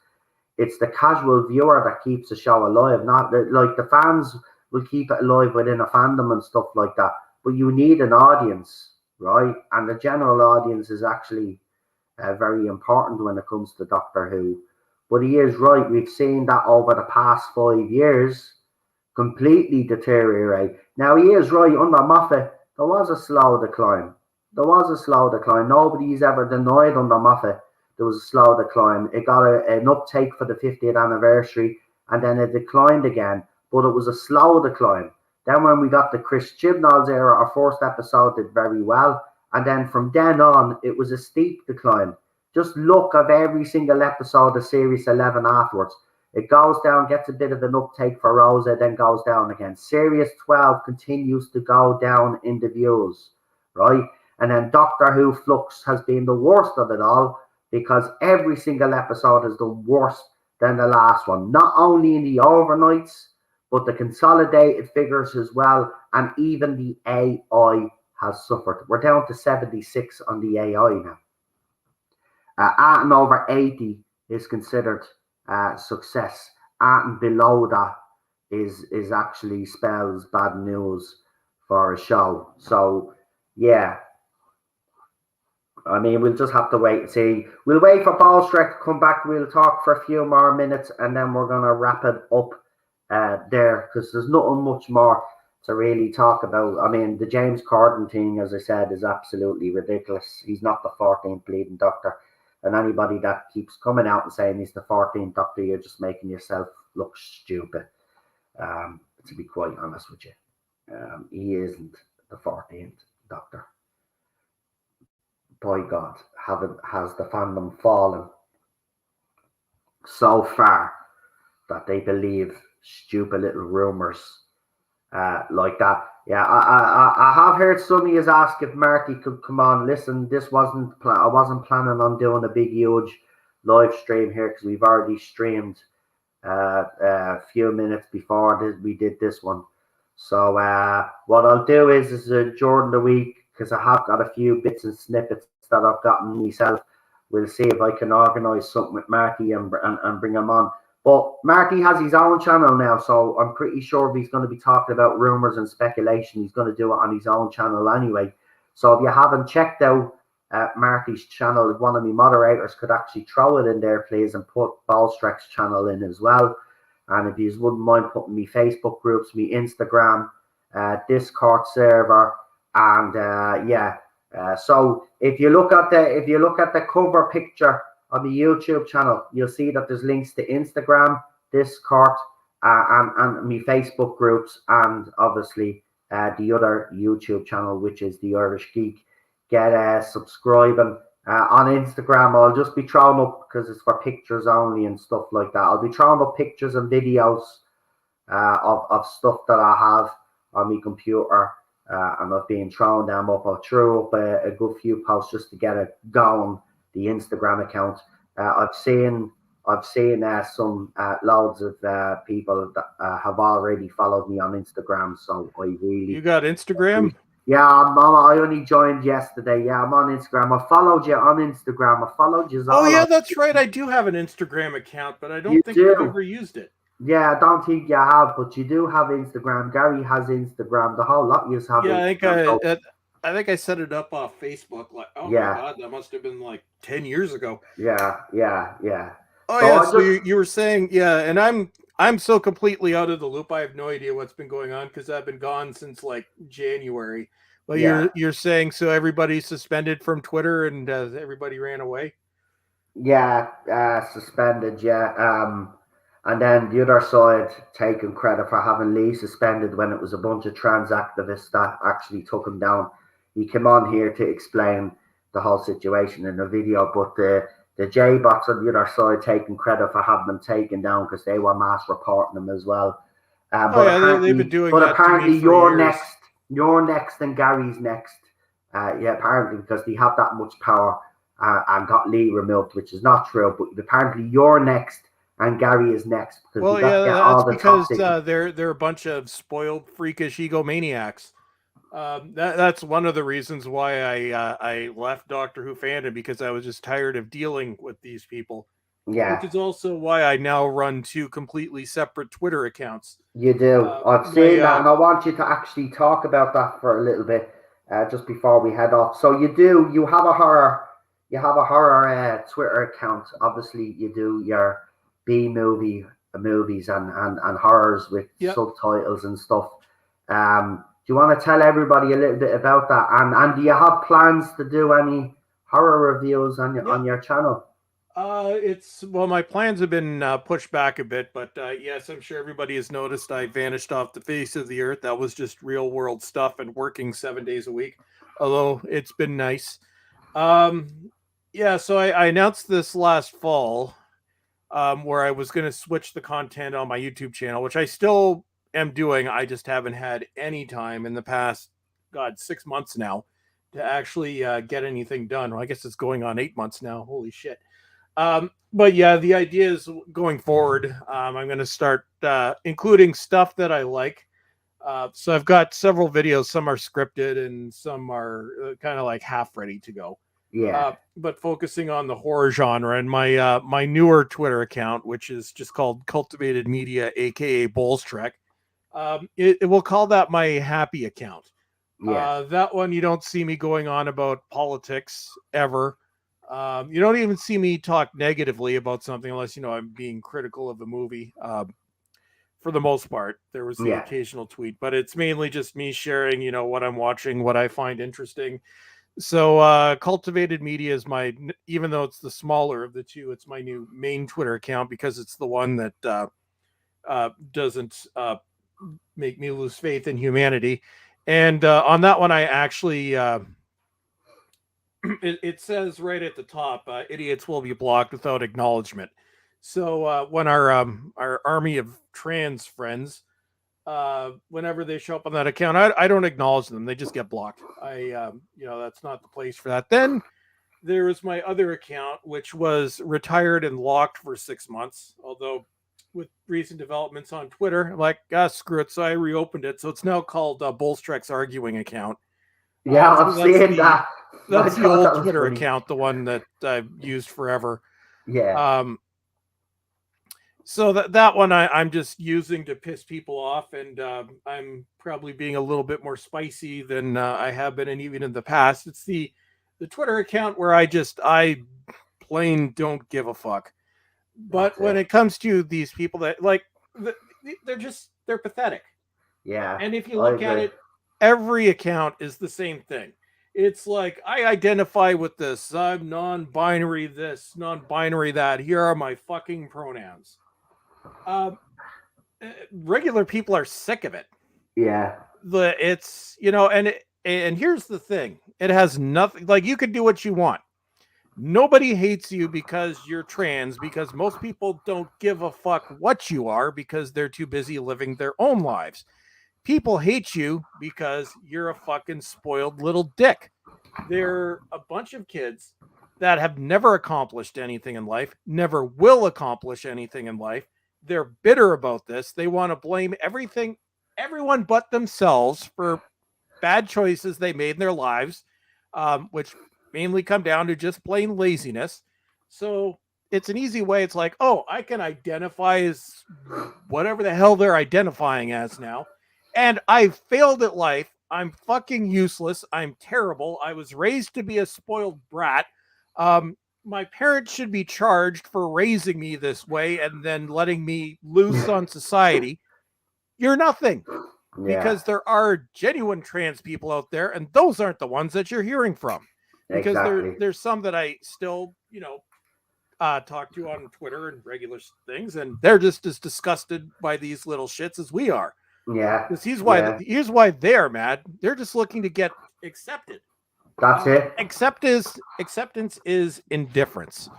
It's the casual viewer that keeps the show alive. Not like the fans will keep it alive within a fandom and stuff like that. But you need an audience, right? And the general audience is actually very important when it comes to Doctor Who. But he is right. We've seen that over the past 5 years completely deteriorate. Now, he is right. Under Moffat, there was a slow decline. Nobody's ever denied under Moffat there was a slow decline. It got an uptake for the 50th anniversary, and then it declined again. But it was a slow decline. Then when we got the Chris Chibnall's era, our first episode did very well. And then from then on, it was a steep decline. Just look at every single episode of Series 11 afterwards. It goes down, gets a bit of an uptake for Rosa, then goes down again. Series 12 continues to go down in the views. right? And then Doctor Who Flux has been the worst of it all because every single episode is the worst than the last one. Not only in the overnights, but the consolidated figures as well, and even the AI has suffered. We're down to 76 on the AI now. At over 80 is considered success. At below that is actually spells bad news for a show. So yeah, I mean, we'll just have to wait and see. We'll wait for Bowlestrek to come back. We'll talk for a few more minutes, and then we're going to wrap it up there because there's nothing much more to really talk about. I mean, the James Corden thing, as I said, is absolutely ridiculous. He's not the 14th bleeding Doctor. And anybody that keeps coming out and saying he's the 14th Doctor, you're just making yourself look stupid, to be quite honest with you. He isn't the 14th Doctor. By God, has the fandom fallen so far that they believe stupid little rumors like that. Yeah, I have heard somebody has asked if Marty could come on. Listen, this wasn't I wasn't planning on doing a big huge live stream here because we've already streamed a few minutes before we did this one. So what I'll do is during the week, because I have got a few bits and snippets that I've gotten myself, we'll see if I can organise something with Marty and bring him on. But Marty has his own channel now, so I'm pretty sure if he's going to be talking about rumours and speculation, he's going to do it on his own channel anyway. So if you haven't checked out Marty's channel, if one of my moderators could actually throw it in there, please, and put Bowlestrek's channel in as well. And if you wouldn't mind putting me Facebook groups, me Instagram, Discord server, and so if you look at the cover picture on the YouTube channel, you'll see that there's links to Instagram, Discord, and me Facebook groups, and obviously the other YouTube channel, which is the Irish Geek. Get subscribing on Instagram. I'll just be throwing up, because it's for pictures only and stuff like that. I'll be throwing up pictures and videos of stuff that I have on my computer, and I've been throwing them up. I threw up a good few posts just to get it going. The Instagram account. I've seen some loads of people that have already followed me on Instagram. So I really. You got Instagram? Yeah, I only joined yesterday. Yeah, I'm on Instagram. I followed you on Instagram. I followed you. Oh yeah, that's right. I do have an Instagram account, but I don't think I've ever used it. Yeah, I don't think you have, but you do have Instagram. Gary has Instagram. The whole lot of you have. Yeah, I think I set it up off Facebook. Like, oh my God, that must have been like 10 years ago. Yeah. Oh yeah, so you were saying, yeah, and I'm so completely out of the loop. I have no idea what's been going on because I've been gone since like January. Well, you're saying so everybody's suspended from Twitter and everybody ran away? Yeah, suspended, yeah. And then the other side taking credit for having Lee suspended when it was a bunch of trans activists that actually took him down. He came on here to explain the whole situation in a video, but the J-bots on the other side taking credit for having them taken down because they were mass reporting them as well. They've been doing that. But apparently you're next and Gary's next. Apparently because they have that much power and got Lee removed, which is not true. But apparently you're next and Gary is next. That's because they're a bunch of spoiled, freakish egomaniacs. That's one of the reasons why I left Doctor Who fandom, because I was just tired of dealing with these people. Yeah. Which is also why I now run 2 completely separate Twitter accounts. You do. I've seen that, and I want you to actually talk about that for a little bit just before we head off. So you have a horror Twitter account. Obviously, you do your B-movie movies and horrors with subtitles and stuff. Do you want to tell everybody a little bit about that? And do you have plans to do any horror reviews on your channel? My plans have been pushed back a bit, but yes, I'm sure everybody has noticed I vanished off the face of the earth. That was just real world stuff and working 7 days a week, although it's been nice. So I announced this last fall where I was going to switch the content on my YouTube channel, which I still am doing. I just haven't had any time in the past, 6 months now. to actually get anything done. Well, I guess it's going on 8 months now. Holy shit. But yeah, the idea is going forward, I'm going to start including stuff that I like. So I've got several videos. Some are scripted and some are kind of like half ready to go. Yeah. But focusing on the horror genre, and my newer Twitter account, which is just called Cultivated Media, aka Bowlestrek, it will call that my happy account. Yeah. That one you don't see me going on about politics ever. You don't even see me talk negatively about something unless I'm being critical of the movie. For the most part, there was the Yeah. occasional tweet, but it's mainly just me sharing, what I'm watching, what I find interesting. So Cultivated Media is even though it's the smaller of the two, it's my new main Twitter account because it's the one that doesn't make me lose faith in humanity. And on that one, I actually it says right at the top, idiots will be blocked without acknowledgement. So when our army of trans friends, whenever they show up on that account, I don't acknowledge them. They just get blocked. That's not the place for that. Then there was my other account, which was retired and locked for 6 months. Although with recent developments on Twitter, I'm like, screw it. So I reopened it. So it's now called Bowlestrek's arguing account. Yeah, So I'm seeing that. That's I the thought old that was Twitter funny. account, the one that I've used forever. Yeah. So that one I'm just using to piss people off, and I'm probably being a little bit more spicy than I have been, and even in the past. It's the Twitter account where I plain don't give a fuck. But when it comes to these people that they're pathetic. Yeah. And if you I look at agree. it, every account is the same thing. It's like, I identify with this. I'm non-binary this, non-binary that. Here are my fucking pronouns. Regular people are sick of it. Yeah. And here's the thing. It has nothing, like, you could do what you want. Nobody hates you because you're trans, because most people don't give a fuck what you are because they're too busy living their own lives. People hate you because you're a fucking spoiled little dick. They're a bunch of kids that have never accomplished anything in life, never will accomplish anything in life. They're bitter about this. They want to blame everyone but themselves for bad choices they made in their lives, which mainly come down to just plain laziness. So it's an easy way. It's like, oh, I can identify as whatever the hell they're identifying as now. And I failed at life. I'm fucking useless. I'm terrible. I was raised to be a spoiled brat. My parents should be charged for raising me this way and then letting me loose on society. You're nothing. Because there are genuine trans people out there, and those aren't the ones that you're hearing from. Because Exactly. there's some that I still, talk to on Twitter and regular things, and they're just as disgusted by these little shits as we are. Yeah. Because Yeah. here's why they're mad. They're just looking to get accepted. That's it. Acceptance is indifference.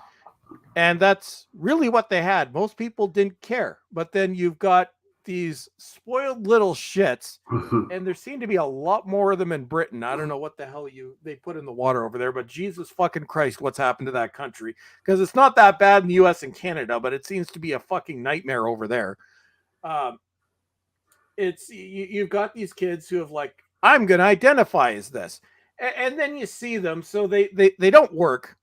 And that's really what they had. Most people didn't care. But then you've got these spoiled little shits, and there seem to be a lot more of them in Britain. I don't know what the hell they put in the water over there, but Jesus fucking Christ, what's happened to that country? Because it's not that bad in the US and Canada, but it seems to be a fucking nightmare over there. You've got these kids who have like, I'm gonna identify as this, and then you see them, so they don't work.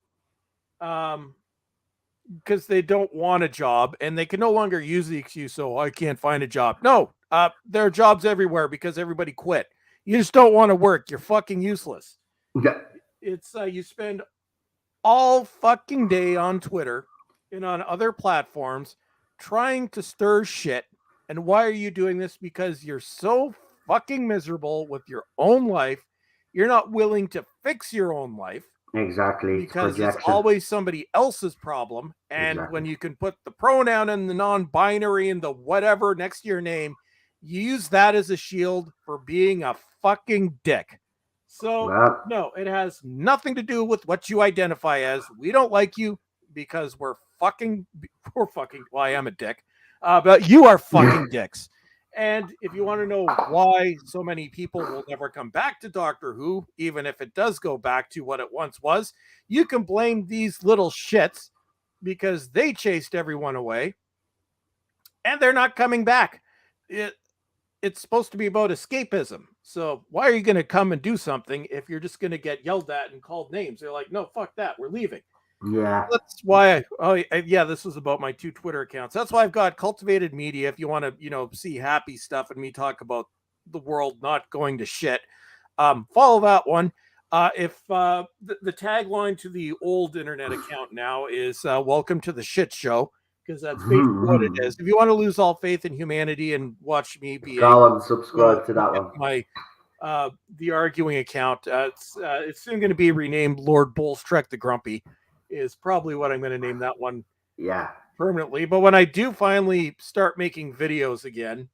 Because they don't want a job, and they can no longer use the excuse, "Oh, I can't find a job." No, there are jobs everywhere because everybody quit. You just don't want to work. You're fucking useless. Yeah. It's you spend all fucking day on Twitter and on other platforms trying to stir shit. And why are you doing this? Because you're so fucking miserable with your own life. You're not willing to fix your own life. Exactly. Because it's Projection. always somebody else's problem. And Exactly. when you can put the pronoun and the non-binary and the whatever next to your name, you use that as a shield for being a fucking dick. So, Well, no, it has nothing to do with what you identify as. We don't like you because we're fucking, well, I am a dick, but you are fucking dicks. And if you want to know why so many people will never come back to Doctor Who, even if it does go back to what it once was, you can blame these little shits because they chased everyone away and they're not coming back. It's supposed to be about escapism. So why are you going to come and do something if you're just going to get yelled at and called names? They're like, no, fuck that. We're leaving. Yeah. That's why. This was about my 2 Twitter accounts. That's why I've got Cultivated Media. If you want to, see happy stuff and me talk about the world not going to shit, follow that one. If the tagline to the old internet account now is "Welcome to the shit show," because that's basically what it is. If you want to lose all faith in humanity and watch me be Go angry, and subscribe to that one. my the arguing account. It's soon going to be renamed Lord Bowlestrek the Grumpy. Is probably what I'm going to name that one. Yeah. Permanently. But when I do finally start making videos again,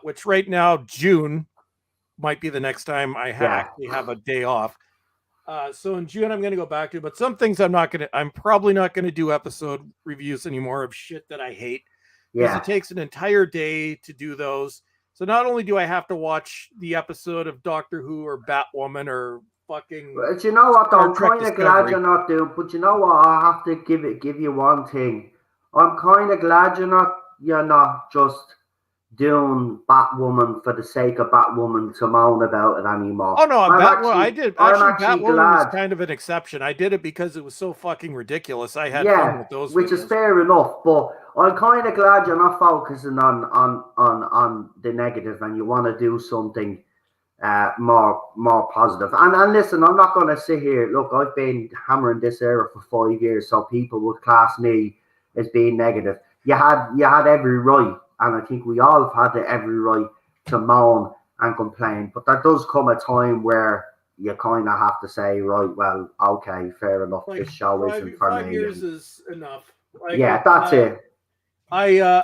which right now June might be the next time I actually have a day off. So in June I'm going to go back to, but some things I'm probably not going to do episode reviews anymore of shit that I hate because it takes an entire day to do those. So not only do I have to watch the episode of Doctor Who or Batwoman or fucking. But you know what? Though, I'm kind of glad you're not doing. But you know what? I have to give you one thing. I'm kind of glad you're not just doing Batwoman for the sake of Batwoman to moan about it anymore. Oh no, Batwoman was kind of an exception. I did it because it was so fucking ridiculous. I had fun with those, which is fair enough. But I'm kind of glad you're not focusing on the negative and you want to do something more positive. And listen, I'm not going to sit here. Look, I've been hammering this era for 5 years, so people would class me as being negative. You had every right, and I think we all have had every right to moan and complain. But there does come a time where you kind of have to say, right, well, okay, fair enough. This show isn't for me. 5 years is enough. That's it. I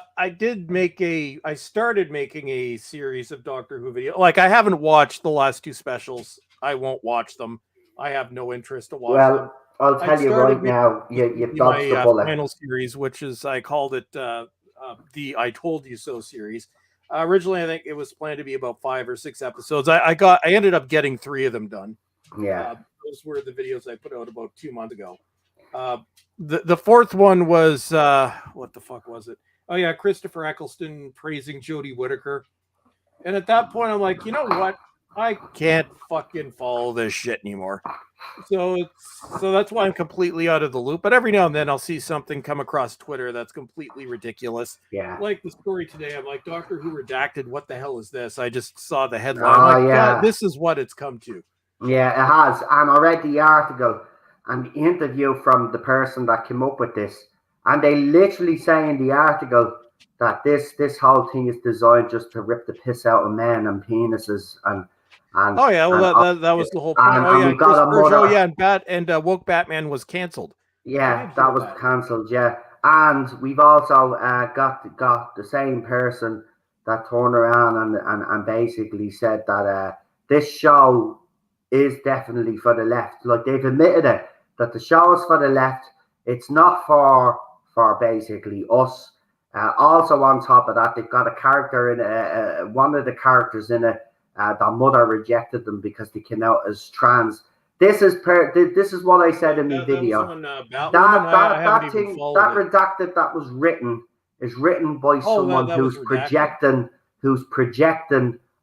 started making a series of Doctor Who video. Like, I haven't watched the last 2 specials. I won't watch them. I have no interest to watch them. I'll tell you right now, you've dodged the bullet. Final series, which is, I called it the I Told You So series. Originally, I think it was planned to be about 5 or 6 episodes. I ended up getting 3 of them done. Yeah. Those were the videos I put out about 2 months ago. The fourth one was what the fuck was it? Oh yeah, Christopher Eccleston praising Jodie Whittaker. And at that point, I'm like, you know what? I can't fucking follow this shit anymore. So that's why I'm completely out of the loop. But every now and then I'll see something come across Twitter that's completely ridiculous. Yeah. Like the story today, I'm like, Doctor Who redacted. What the hell is this? I just saw the headline. God, this is what it's come to. Yeah, it has. And I read the article and the interview from the person that came up with this. And they literally say in the article that this whole thing is designed just to rip the piss out of men and penises and oh yeah, well that was the whole point. And Woke Batman was canceled. Yeah, that was cancelled. Yeah, and we've also got the same person that turned around and basically said that this show is definitely for the left. Like, they've admitted it, that the show is for the left. It's not for basically us. Also, on top of that, they've got a character in it. One of the characters in it, their mother rejected them because they came out as trans. This is what I said in the video. That thing, that redacted, that was written, is written by someone who's projecting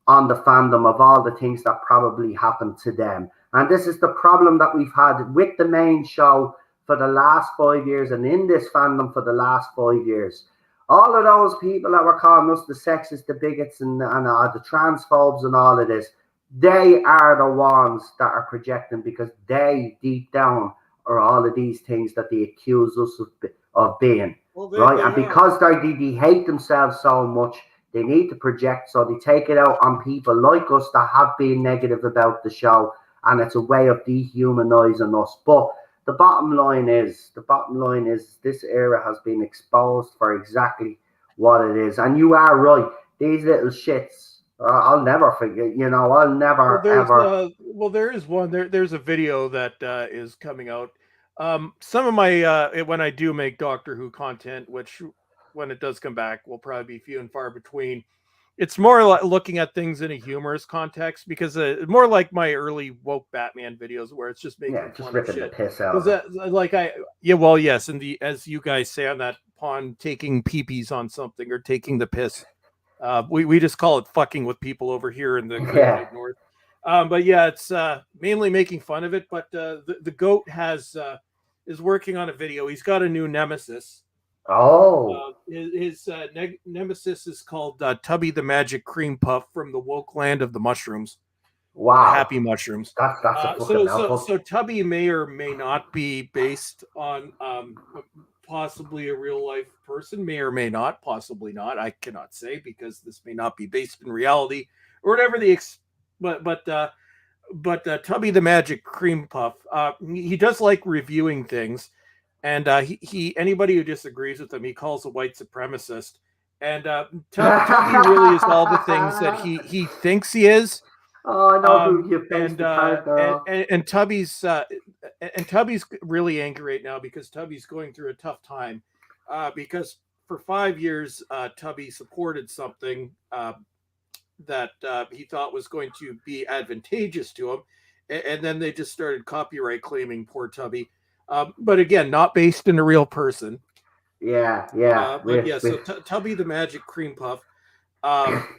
on the fandom of all the things that probably happened to them. And this is the problem that we've had with the main show for the last 5 years and in this fandom for the last 5 years. All of those people that were calling us the sexists, the bigots, and the transphobes and all of this, they are the ones that are projecting, because they deep down are all of these things that they accuse us of being. Right? And because they hate themselves so much, they need to project, so they take it out on people like us that have been negative about the show, and it's a way of dehumanizing us. But the bottom line is this era has been exposed for exactly what it is. And you are right. These little shits, I'll never forget, I'll never, ever. There is one, there's a video that is coming out. Some of my, when I do make Doctor Who content, which when it does come back will probably be few and far between, it's more like looking at things in a humorous context, because more like my early woke Batman videos where it's just making just fun of ripping the shit. piss out of Because it. well, yes, and as you guys say on that pond, taking peepees on something or taking the piss. We just call it fucking with people over here in the Great White North. But yeah, it's mainly making fun of it. But the goat is working on a video. He's got a new nemesis. Oh, His nemesis is called Tubby the Magic Cream Puff from the woke land of the mushrooms, the wow. happy mushrooms. That's a fucking mouthful. So Tubby may or may not be based on possibly a real life person, may or may not, possibly not. I cannot say, because this may not be based in reality or whatever but Tubby the Magic Cream Puff, he does like reviewing things, and he anybody who disagrees with him, he calls a white supremacist. And Tubby really is all the things that he thinks he is. Oh, I know who you based the character off. And Tubby's really angry right now because Tubby's going through a tough time. Because for 5 years, Tubby supported something that he thought was going to be advantageous to him, and then they just started copyright claiming poor Tubby. But again, not based in a real person. Yeah. So Tubby the Magic Cream Puff.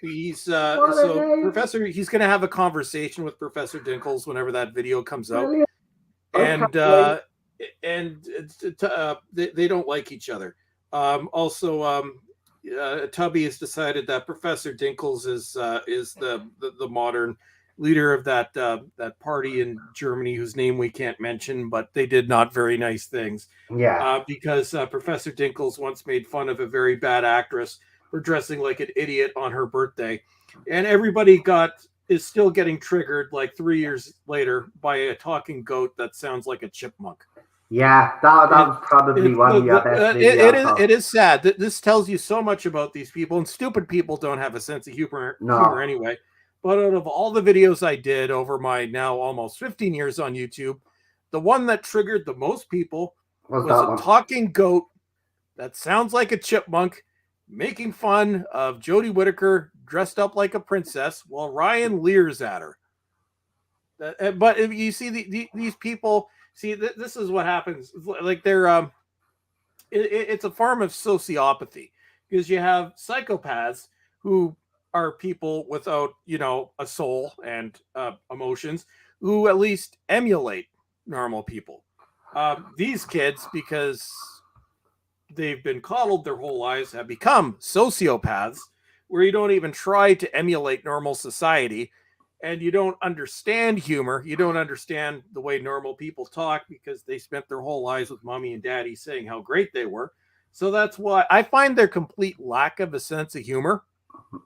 He's Professor. He's going to have a conversation with Professor Dinkles whenever that video comes out, and they don't like each other. Tubby has decided that Professor Dinkles is the modern leader of that party in Germany whose name we can't mention, but they did not very nice things. Yeah. Because Professor Dinkles once made fun of a very bad actress for dressing like an idiot on her birthday, and everybody is still getting triggered like 3 years later by a talking goat that sounds like a chipmunk. Yeah, that was probably one of your best videos. It is sad that this tells you so much about these people, and stupid people don't have a sense of humor anyway. But out of all the videos I did over my now almost 15 years on YouTube, the one that triggered the most people was a talking goat that sounds like a chipmunk making fun of Jodie Whittaker dressed up like a princess while Ryan leers at her. But you see these people, this is what happens. Like they're it's a form of sociopathy, because you have psychopaths who are people without, a soul and emotions, who at least emulate normal people. These kids, because they've been coddled their whole lives, have become sociopaths, where you don't even try to emulate normal society, and you don't understand humor. You don't understand the way normal people talk, because they spent their whole lives with mommy and daddy saying how great they were. So that's why I find their complete lack of a sense of humor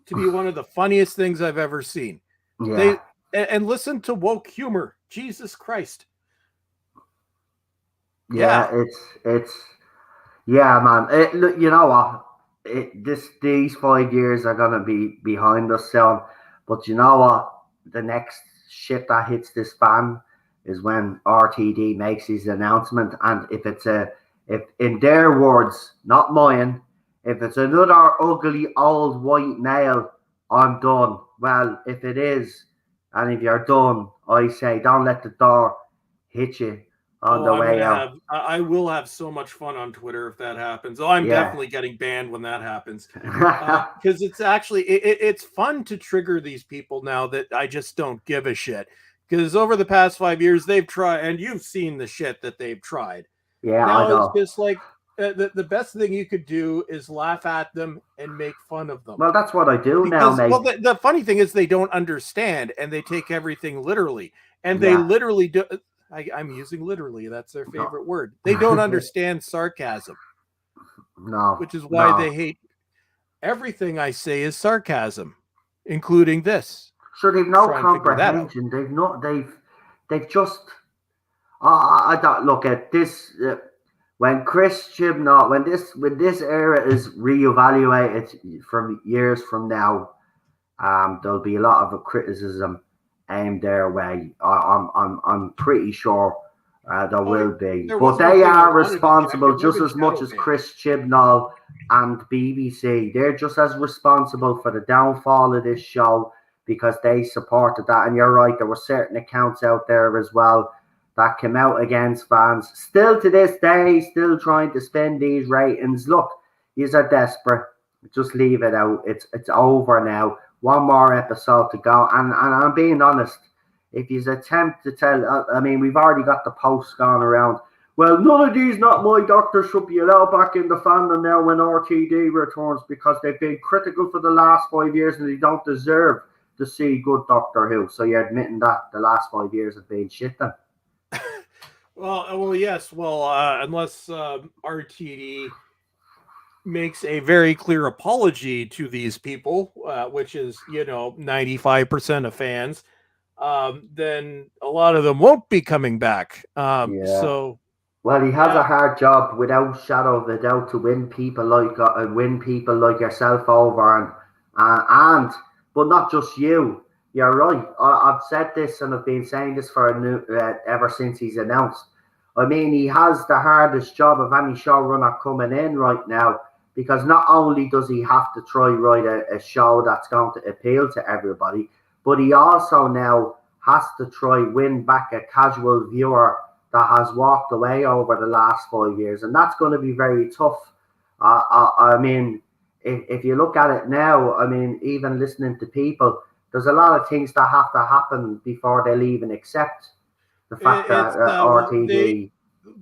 to be one of the funniest things I've ever seen. Yeah. And listen to woke humor. Jesus Christ. Yeah, it's yeah, man. Look, you know what? These 5 years are gonna be behind us soon. But you know what? The next shit that hits this fan is when RTD makes his announcement, and if in their words, not mine, if it's another ugly old white male, I'm done. Well, if it is, and if you're done, I say don't let the door hit you on the way out. I will have so much fun on Twitter if that happens. I'm definitely getting banned when that happens, because it's actually it's fun to trigger these people now that I just don't give a shit. Because over the past 5 years they've tried, and you've seen the shit that they've tried. Yeah, now I know. it's just like the best thing you could do is laugh at them and make fun of them. Well, that's what I do now, mate. Well, the funny thing is they don't understand, and they take everything literally, and they literally do. I'm using literally. That's their favorite word. They don't understand sarcasm. No. Which is why they hate everything I say is sarcasm, including this. So they've no comprehension. They've just. I don't look at this. When Chris Chibnall, when this era is reevaluated from years from now, there'll be a lot of criticism aimed their way. I'm pretty sure There will be. There But was one they thing I are wanted to check. responsible It might have just been as much shadow as banned. Chris Chibnall and BBC. They're just as responsible for the downfall of this show because they supported that. And you're right, there were certain accounts out there as well that came out against fans. Still to this day, still trying to spin these ratings. Look, these are desperate. Just leave it out. It's over now. One more episode to go. And I'm being honest. If you attempt to tell, I mean, we've already got the posts going around. Well, none of these Not My Doctors should be allowed back in the fandom now when RTD returns because they've been critical for the last 5 years and they don't deserve to see good Doctor Who. So you're admitting that the last 5 years have been shit then? Well, yes. Well, unless RTD makes a very clear apology to these people, which is 95% of fans, then a lot of them won't be coming back. Yeah. So, Well, he has yeah, a hard job without shadow of a doubt to win people like yourself over and but not just you. You're right. I've said this and I've been saying this for ever since he's announced. I mean, he has the hardest job of any showrunner coming in right now because not only does he have to try write a show that's going to appeal to everybody, but he also now has to try win back a casual viewer that has walked away over the last 5 years, and that's going to be very tough. I mean, if you look at it now, I mean, even listening to people, there's a lot of things that have to happen before they'll even accept the fact that it's well, RTD.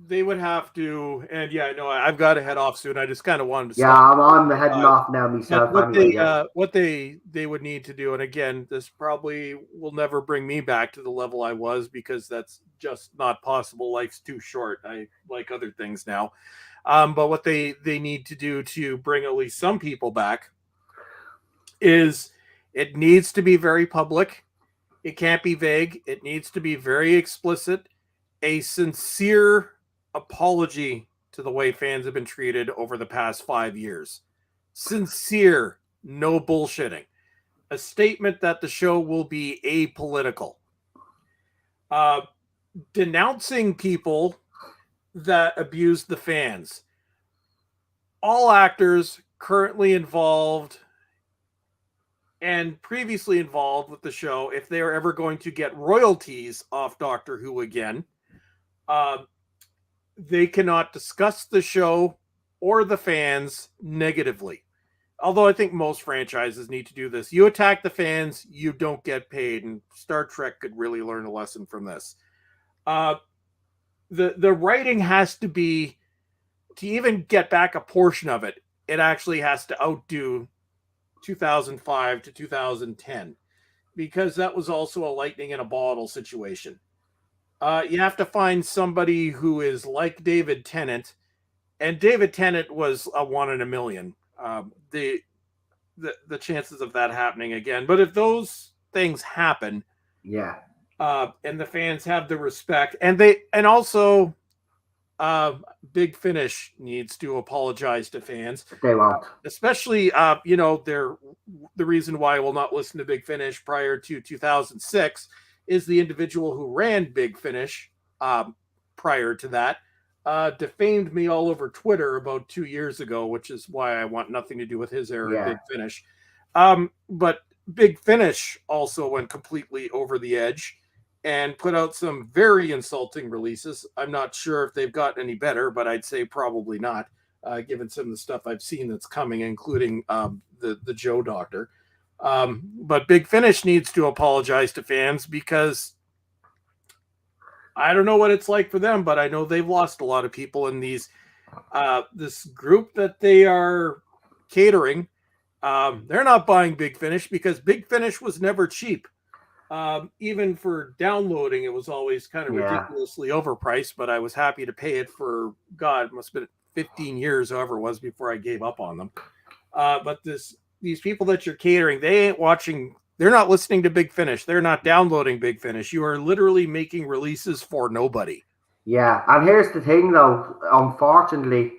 they would have to, and yeah, no, I've got to head off soon. I just kind of wanted to Yeah, stop. I'm heading off now But myself anyway. Yeah, what they would need to do, and again, this probably will never bring me back to the level I was because that's just not possible. Life's too short. I like other things now. But what they need to do to bring at least some people back is it needs to be very public. It can't be vague. It needs to be very explicit. A sincere apology to the way fans have been treated over the past 5 years. Sincere, no bullshitting. A statement that the show will be apolitical. Denouncing people that abuse the fans. All actors currently involved and previously involved with the show, if they are ever going to get royalties off Doctor Who again, they cannot discuss the show or the fans negatively. Although I think most franchises need to do this. You attack the fans, you don't get paid, and Star Trek could really learn a lesson from this. The writing has to be, to even get back a portion of it, it actually has to outdo 2005 to 2010, because that was also a lightning in a bottle situation. You have to find somebody who is like David Tennant, and David Tennant was a 1 in a million. The chances of that happening again, but if those things happen, yeah, and the fans have the respect, and also Big Finish needs to apologize to fans. they won't. Especially, they're the reason why I will not listen to Big Finish prior to 2006 is the individual who ran Big Finish prior to that defamed me all over Twitter about 2 years ago, which is why I want nothing to do with his era Big Finish. But Big Finish also went completely over the edge and put out some very insulting releases. I'm not sure if they've gotten any better, but I'd say probably not, given some of the stuff I've seen that's coming, including the Joe Doctor. But Big Finish needs to apologize to fans because I don't know what it's like for them, but I know they've lost a lot of people in this group that they are catering. They're not buying Big Finish because Big Finish was never cheap. Even for downloading, it was always kind of ridiculously overpriced, but I was happy to pay it for, God, it must have been 15 years, however it was, before I gave up on them. But these people that you're catering, they ain't watching. They're not listening to Big Finish. They're not downloading Big Finish. You are literally making releases for nobody. Yeah, and here's the thing, though. Unfortunately,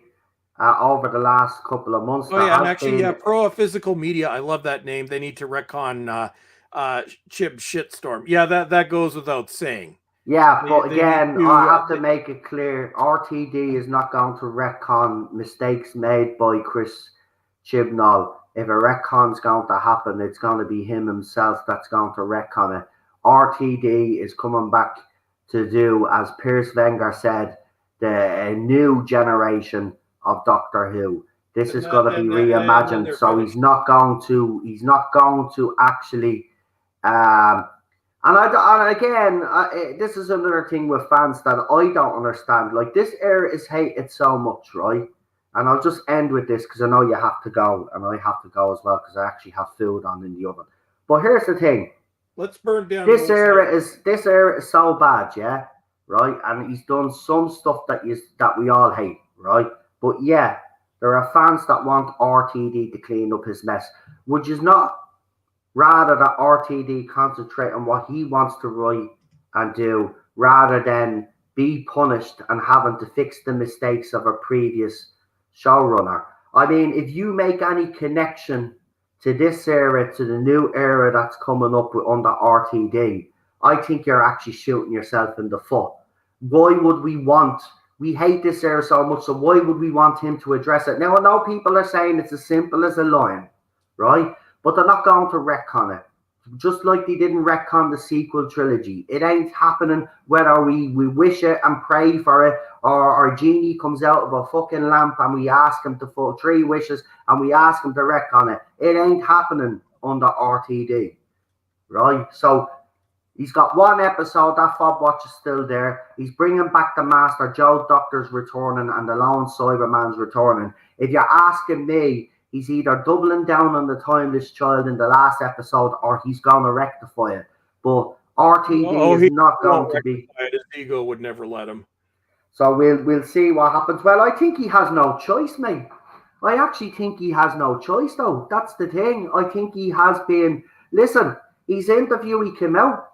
over the last couple of months, and actually, Pro Physical Media. I love that name. They need to retcon Chib Shitstorm. Yeah, that goes without saying. Yeah, but They need again, I to. have to make it clear: RTD is not going to retcon mistakes made by Chris Chibnall. If a retcon's going to happen, it's going to be him himself that's going to retcon it. RTD is coming back to do, as Piers Wenger said, the new generation of Doctor Who. This is going to be And then reimagined, they're so finished. he's not going to actually. Um, and again, this is another thing with fans that I don't understand. Like, this era is hated so much, right? And I'll just end with this because I know you have to go, and I have to go as well because I actually have food on in the oven. But here's the thing: Let's burn down the whole site. this era is so bad, yeah, right? And he's done some stuff that we all hate, right? But yeah, there are fans that want RTD to clean up his mess. Would you not rather that RTD concentrate on what he wants to write and do rather than be punished and having to fix the mistakes of a previous showrunner? I mean, if you make any connection to this era, to the new era that's coming up under RTD, I think you're actually shooting yourself in the foot. Why would we hate this era so much, so why would we want him to address it? Now, I know people are saying it's as simple as a line, right? But they're not going to retcon it. Just like they didn't retcon the sequel trilogy. It ain't happening whether we wish it and pray for it, or our genie comes out of a fucking lamp and we ask him to fulfill 3 wishes and we ask him to retcon it. It ain't happening under RTD, right? So he's got 1 episode. That Fob Watch is still there. He's bringing back the Master. Joe Doctor's returning and the Lone Cyberman's returning. If you're asking me, he's either doubling down on the Timeless Child in the last episode or he's going to rectify it. But RTD is not going to be. His ego would never let him. So we'll see what happens. Well, I think he has no choice, mate. I actually think he has no choice, though. That's the thing. I think he has been. Listen, his interview, he came out.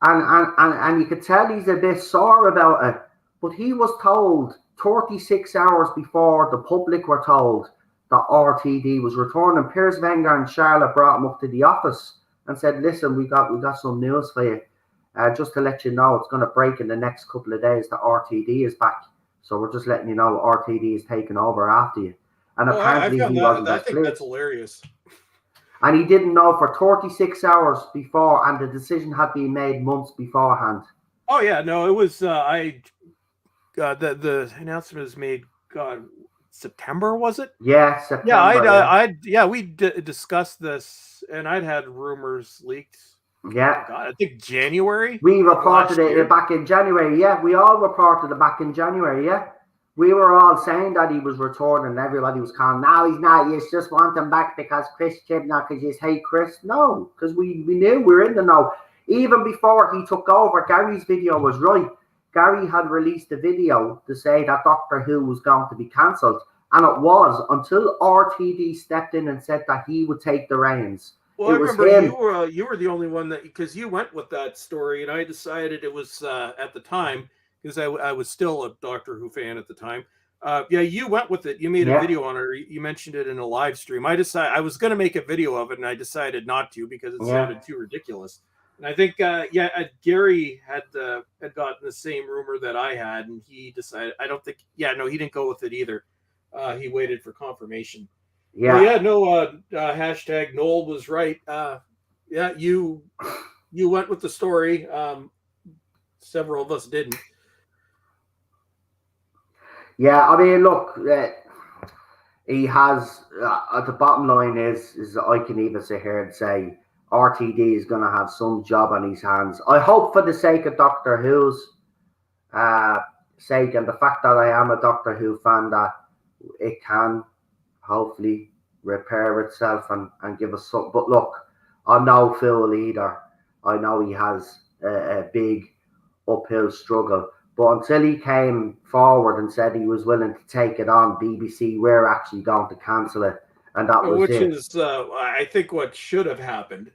And you could tell he's a bit sore about it. But he was told 36 hours before the public were told that RTD was returning. Piers Wenger and Charlotte brought him up to the office and said, listen, we got some news for you. Just to let you know, it's going to break in the next couple of days that RTD is back. So we're just letting you know RTD is taking over after you. And apparently he wasn't that clear. That's hilarious. And he didn't know for 36 hours before, and the decision had been made months beforehand. Oh yeah, no, it was. The announcement was made. God, September was it? Yeah, September. Yeah, we discussed this, and I'd had rumors leaked. Yeah, God, I think January. We reported it back in January. Yeah, we all reported it back in January. Yeah. We were all saying that he was returning and everybody was calling, no, he's not. You just want him back because Chris Chibnall, because you hate Chris. No, because we knew we were in the know. Even before he took over, Gary's video was right. Gary had released a video to say that Doctor Who was going to be cancelled. And it was until RTD stepped in and said that he would take the reins. Well, I remember you were the only one that, because you went with that story, and I decided it was at the time, because I was still a Doctor Who fan at the time. Yeah, you went with it. You made a video on it. You mentioned it in a live stream. I was going to make a video of it, and I decided not to because it sounded too ridiculous. And I think, Gary had gotten the same rumor that I had, and he decided. He didn't go with it either. He waited for confirmation. Yeah. Hashtag Noel was right. You went with the story. Several of us didn't. Yeah, I mean, look, he has. The bottom line is I can even sit here and say RTD is going to have some job on his hands. I hope, for the sake of Doctor Who's sake and the fact that I am a Doctor Who fan, that it can hopefully repair itself and give us something. But look, I'm no fool either. I know he has a big uphill struggle. But until he came forward and said he was willing to take it on, BBC were actually going to cancel it. And that was Which is, I think, what should have happened.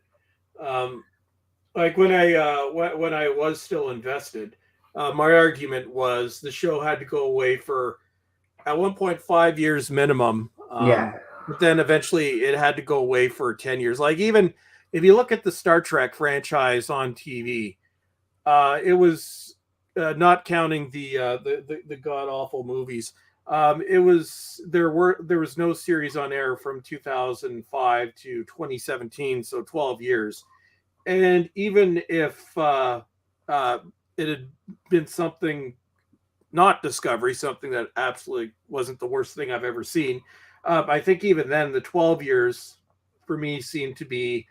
Like when I was still invested, my argument was the show had to go away for, at 1.5 years minimum. But then eventually it had to go away for 10 years. Like, even if you look at the Star Trek franchise on TV, it was not counting the god awful movies. There was no series on air from 2005 to 2017, so 12 years. And even if it had been something not Discovery, something that absolutely wasn't the worst thing I've ever seen, I think even then the 12 years for me seemed to be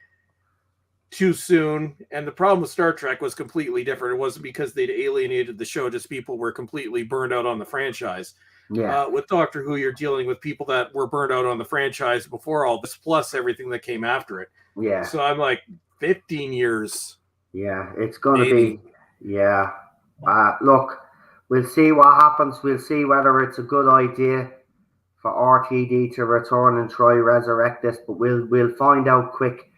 too soon. And the problem with Star Trek was completely different. It wasn't because they'd alienated the show, just people were completely burned out on the franchise. Yeah. With Doctor Who, you're dealing with people that were burned out on the franchise before all this, plus everything that came after it. Yeah. So I'm like, 15 years. Yeah, it's going to be. Yeah. Look, we'll see what happens. We'll see whether it's a good idea for RTD to return and try resurrect this, but we'll find out quick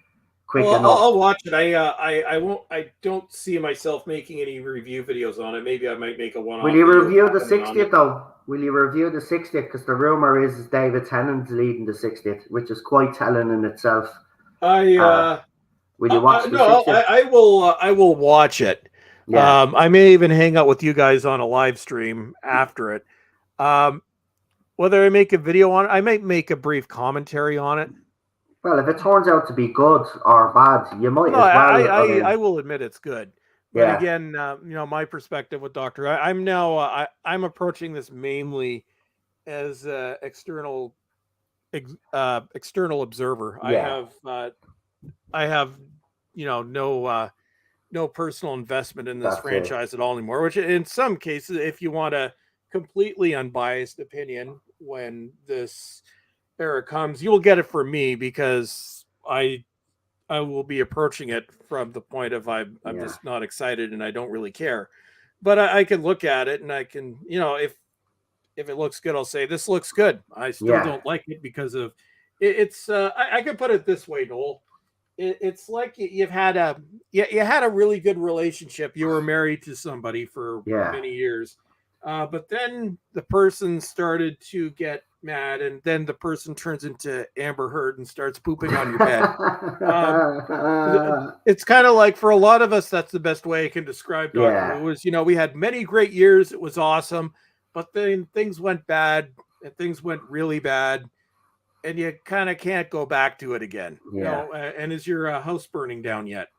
enough. I'll watch it. I won't. I don't see myself making any review videos on it. Maybe I might make a one-off. Will you review the 60th though? Will you review the 60th? Because the rumor is David Tennant's leading the 60th, which is quite telling in itself. Will you watch the 60th? I will watch it. Yeah. I may even hang out with you guys on a live stream after it. Whether I make a video on it, I might make a brief commentary on it. Well, if it turns out to be good or bad, you might as well. I will admit it's good. But again, my perspective with Doctor, I'm approaching this mainly as external observer. Yeah. I have no personal investment in this franchise at all anymore. Which, in some cases, if you want a completely unbiased opinion, when this era comes, you will get it from me, because I will be approaching it from the point of I'm just not excited and I don't really care. But I can look at it and I can, if it looks good, I'll say this looks good. I still don't like it because of it's. I can put it this way, Noel. It's like you had a really good relationship. You were married to somebody for many years. But then the person started to get mad, and then the person turns into Amber Heard and starts pooping on your bed. It's kind of like, for a lot of us, that's the best way I can describe Doctor Who. Was, we had many great years. It was awesome. But then things went bad, and things went really bad, and you kind of can't go back to it again. And is your house burning down yet?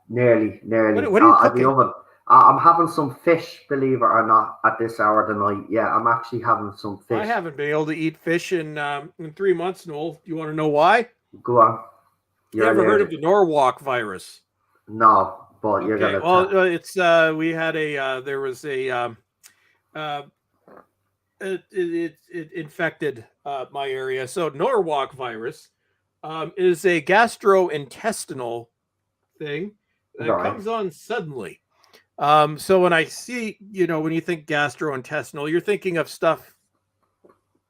Nearly. What are you cooking? I'm having some fish, believe it or not, at this hour of the night. Yeah, I'm actually having some fish. I haven't been able to eat fish in 3 months, Noel. Do you want to know why? Go on. You ever heard of the Norwalk virus? No, but you're gonna. Well, it's we had there was a it infected my area. So Norwalk virus is a gastrointestinal thing that comes on suddenly. So when I see, when you think gastrointestinal, you're thinking of stuff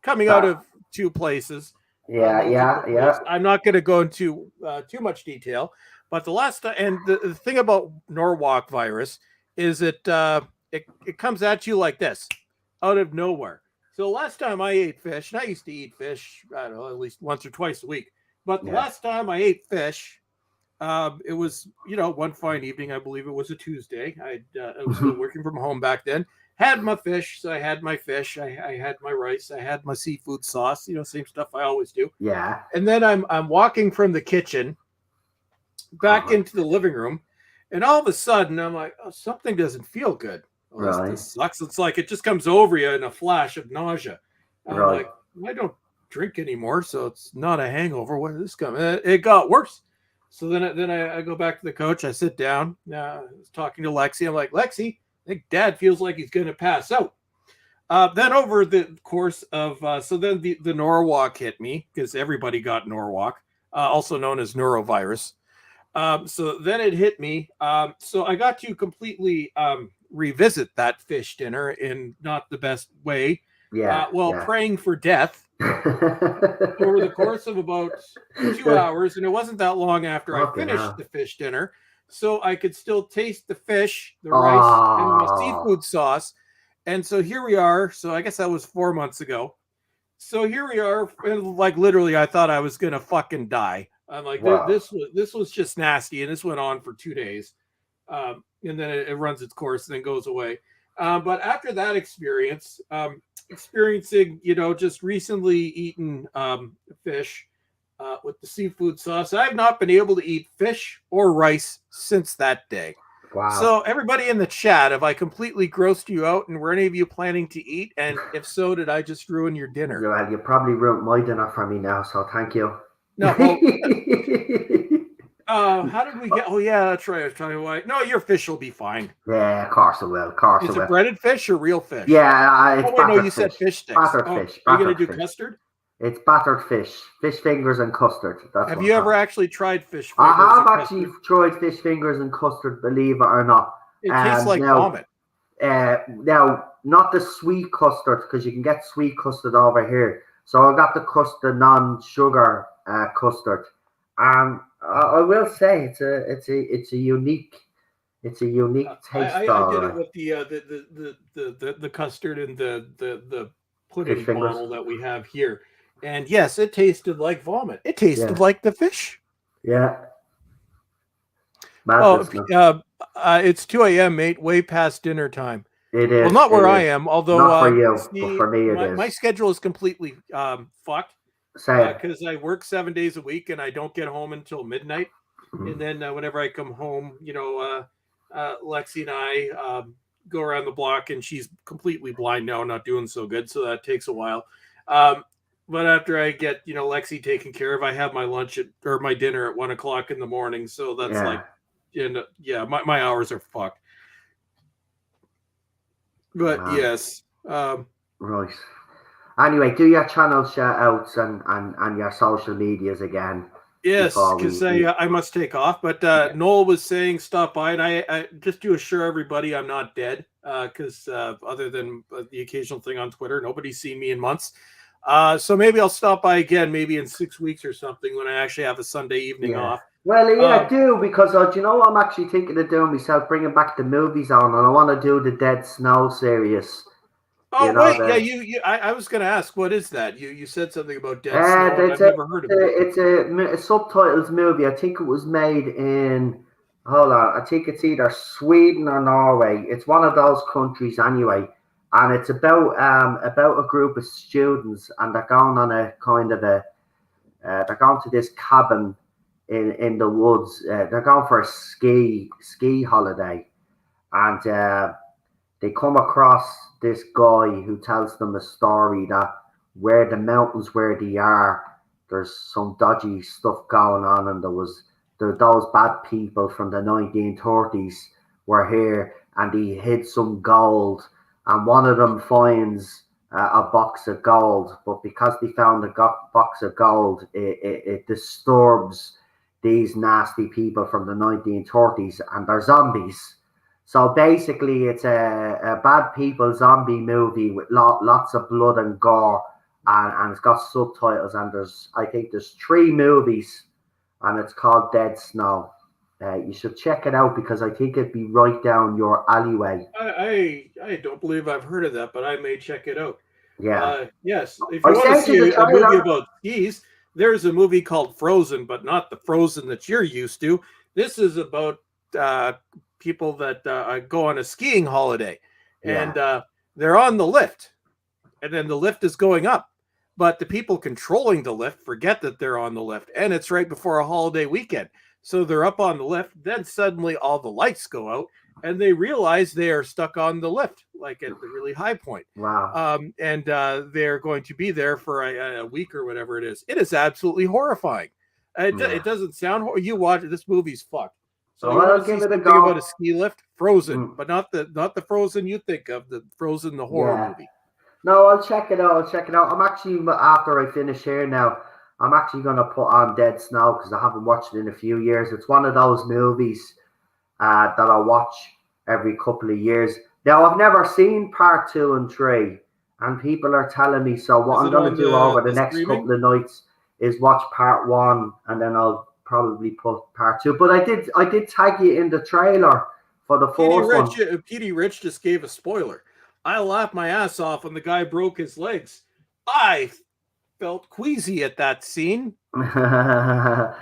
coming out of two places. Yeah. I'm not going to go into too much detail, but the last time, and the thing about Norwalk virus is it comes at you like this, out of nowhere. So the last time I ate fish, and I used to eat fish, I don't know, at least once or twice a week, but the last time I ate fish, it was, one fine evening. I believe it was a Tuesday. I was still working from home back then. Had my fish, so I had my fish. I had my rice. I had my seafood sauce. Same stuff I always do. Yeah. And then I'm walking from the kitchen back into the living room, and all of a sudden I'm like, oh, something doesn't feel good. Oh, this sucks. It's like it just comes over you in a flash of nausea. I'm like, I don't drink anymore, so it's not a hangover. Where did this come? It got worse. So then I go back to the couch. I sit down. I was talking to Lexi. I'm like, Lexi, I think Dad feels like he's going to pass out. Then over the course of, so then the Norwalk hit me, because everybody got Norwalk, also known as norovirus. So then it hit me. So I got to completely revisit that fish dinner in not the best way. Praying for death over the course of about 2 hours, and it wasn't that long after I finished the fish dinner, so I could still taste the fish, the rice, and the seafood sauce. And so here we are. So I guess that was 4 months ago. So here we are, and like literally, I thought I was gonna fucking die. I'm like, this was just nasty, and this went on for 2 days. and then it runs its course and then goes away. But after that experience, experiencing, just recently eaten fish with the seafood sauce, I've not been able to eat fish or rice since that day. Wow. So everybody in the chat, have I completely grossed you out, and were any of you planning to eat? And if so, did I just ruin your dinner? Well, you probably ruined my dinner for me now, so thank you. No. How did we get? Oh yeah, that's right. I was trying to why. No, your fish will be fine. Yeah, of course it will. Of course Is it will. it breaded fish or real fish? Yeah, it's no, you said fish sticks. Battered fish. Are you gonna do fish. custard? It's battered fish fingers and custard. Have you ever actually tried fish fingers? I have actually tried fish fingers and custard, believe it or not. It tastes like vomit. Now, not the sweet custard, because you can get sweet custard over here. So I got the non-sugar custard. I will say it's a unique taste. I did it with the custard and the pudding bottle that we have here, and yes, it tasted like vomit. It tasted like the fish. Yeah. It's 2 a.m., mate. Way past dinner time. It is. Well, not where I am, although not for you, but for me it is. My schedule is completely fucked. Because I work 7 days a week and I don't get home until midnight. Mm-hmm. And then whenever I come home, Lexi and I go around the block, and she's completely blind now, not doing so good. So that takes a while. But after I get, Lexi taken care of, I have my my dinner at 1 o'clock in the morning. So that's my hours are fucked. But yes. Right. Anyway, do your channel shout outs and your social medias again. Yes, because I must take off. But Noel was saying stop by, and I just to assure everybody I'm not dead, because other than the occasional thing on Twitter, nobody's seen me in months. So maybe I'll stop by again, maybe in 6 weeks or something, when I actually have a Sunday evening off. Well, do, because do you know what I'm actually thinking of doing myself, bringing back the movies on, and I want to do the Dead Snow series. Oh, wait, I was going to ask, what is that? You said something about Dead Snow, I've never heard of it. It's a subtitles movie. I think it was made in, hold on, I think it's either Sweden or Norway. It's one of those countries anyway. And it's about a group of students, and they're going on a kind of they're going to this cabin in the woods. They're going for a ski holiday, and they come across this guy who tells them a story that where the mountains where they are, there's some dodgy stuff going on, and those bad people from the 1930s were here, and he hid some gold, and one of them finds a box of gold, but because they found a box of gold, it disturbs these nasty people from the 1930s, and they're zombies. So basically, it's a bad people zombie movie with lots of blood and gore, and it's got subtitles. And I think there's 3 movies, and it's called Dead Snow. You should check it out, because I think it'd be right down your alleyway. I don't believe I've heard of that, but I may check it out. Yeah. Yes. If you want to see a movie about skis, there's a movie called Frozen, but not the Frozen that you're used to. This is about people that go on a skiing holiday, and they're on the lift, and then the lift is going up, but the people controlling the lift forget that they're on the lift, and it's right before a holiday weekend. So they're up on the lift, then suddenly all the lights go out, and they realize they are stuck on the lift, like at the really high point. Wow. And they're going to be there for a week or whatever it is. It is absolutely horrifying. It doesn't sound you watch it. This movie's fucked. So you want to see something about a ski lift? Frozen, but not the Frozen you think of, the Frozen, the horror movie. No, I'll check it out. I'm actually, after I finish here now, I'm actually going to put on Dead Snow, because I haven't watched it in a few years. It's one of those movies that I watch every couple of years. Now, I've never seen part 2 and 3, and people are telling me, so what I'm going to do over the next couple of nights is watch part 1, and then I'll probably put part 2. But I did tag you in the trailer for the first one. Petey Rich just gave a spoiler. I laughed my ass off when the guy broke his legs. I felt queasy at that scene. Because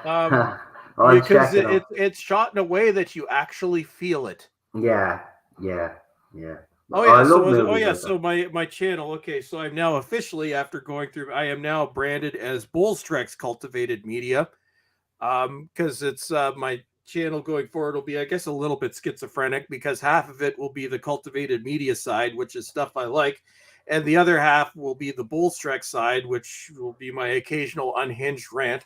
it's shot in a way that you actually feel it. Yeah, yeah, yeah. Oh I yeah, love movies like so that. my channel. Okay, so I'm now officially, after going through, I am now branded as Bowlestrek's Cultivated Media. Because it's my channel going forward will be, I guess, a little bit schizophrenic, because half of it will be the cultivated media side, which is stuff I like, and the other half will be the Bowlestrek side, which will be my occasional unhinged rant.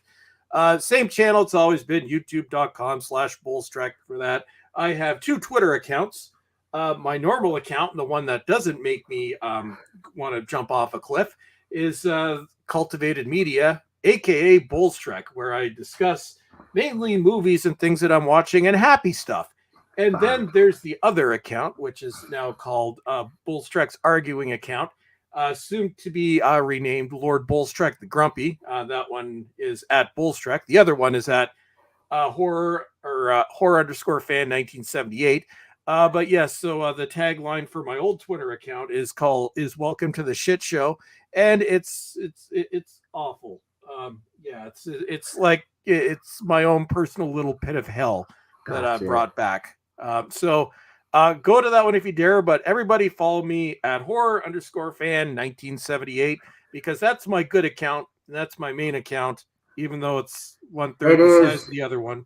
Same channel, it's always been youtube.com/Bowlestrek for that. I have two Twitter accounts. My normal account, and the one that doesn't make me want to jump off a cliff, is Cultivated Media, aka Bowlestrek, where I discuss mainly movies and things that I'm watching and happy stuff. And Fan. then there's the other account, which is now called Bowlestrek's Arguing Account, soon to be renamed Lord Bowlestrek the Grumpy. That one is at Bowlestrek. The other one is at horror_fan 1978. But yes, so the tagline for my old Twitter account is "Welcome to the Shit Show," and it's awful. Yeah, it's like it's my own personal little pit of hell that I Gotcha. brought back. Go to that one if you dare. But everybody follow me at horror_fan 1978, because that's my good account. And that's my main account, even though it's one It third the size of is. the other one.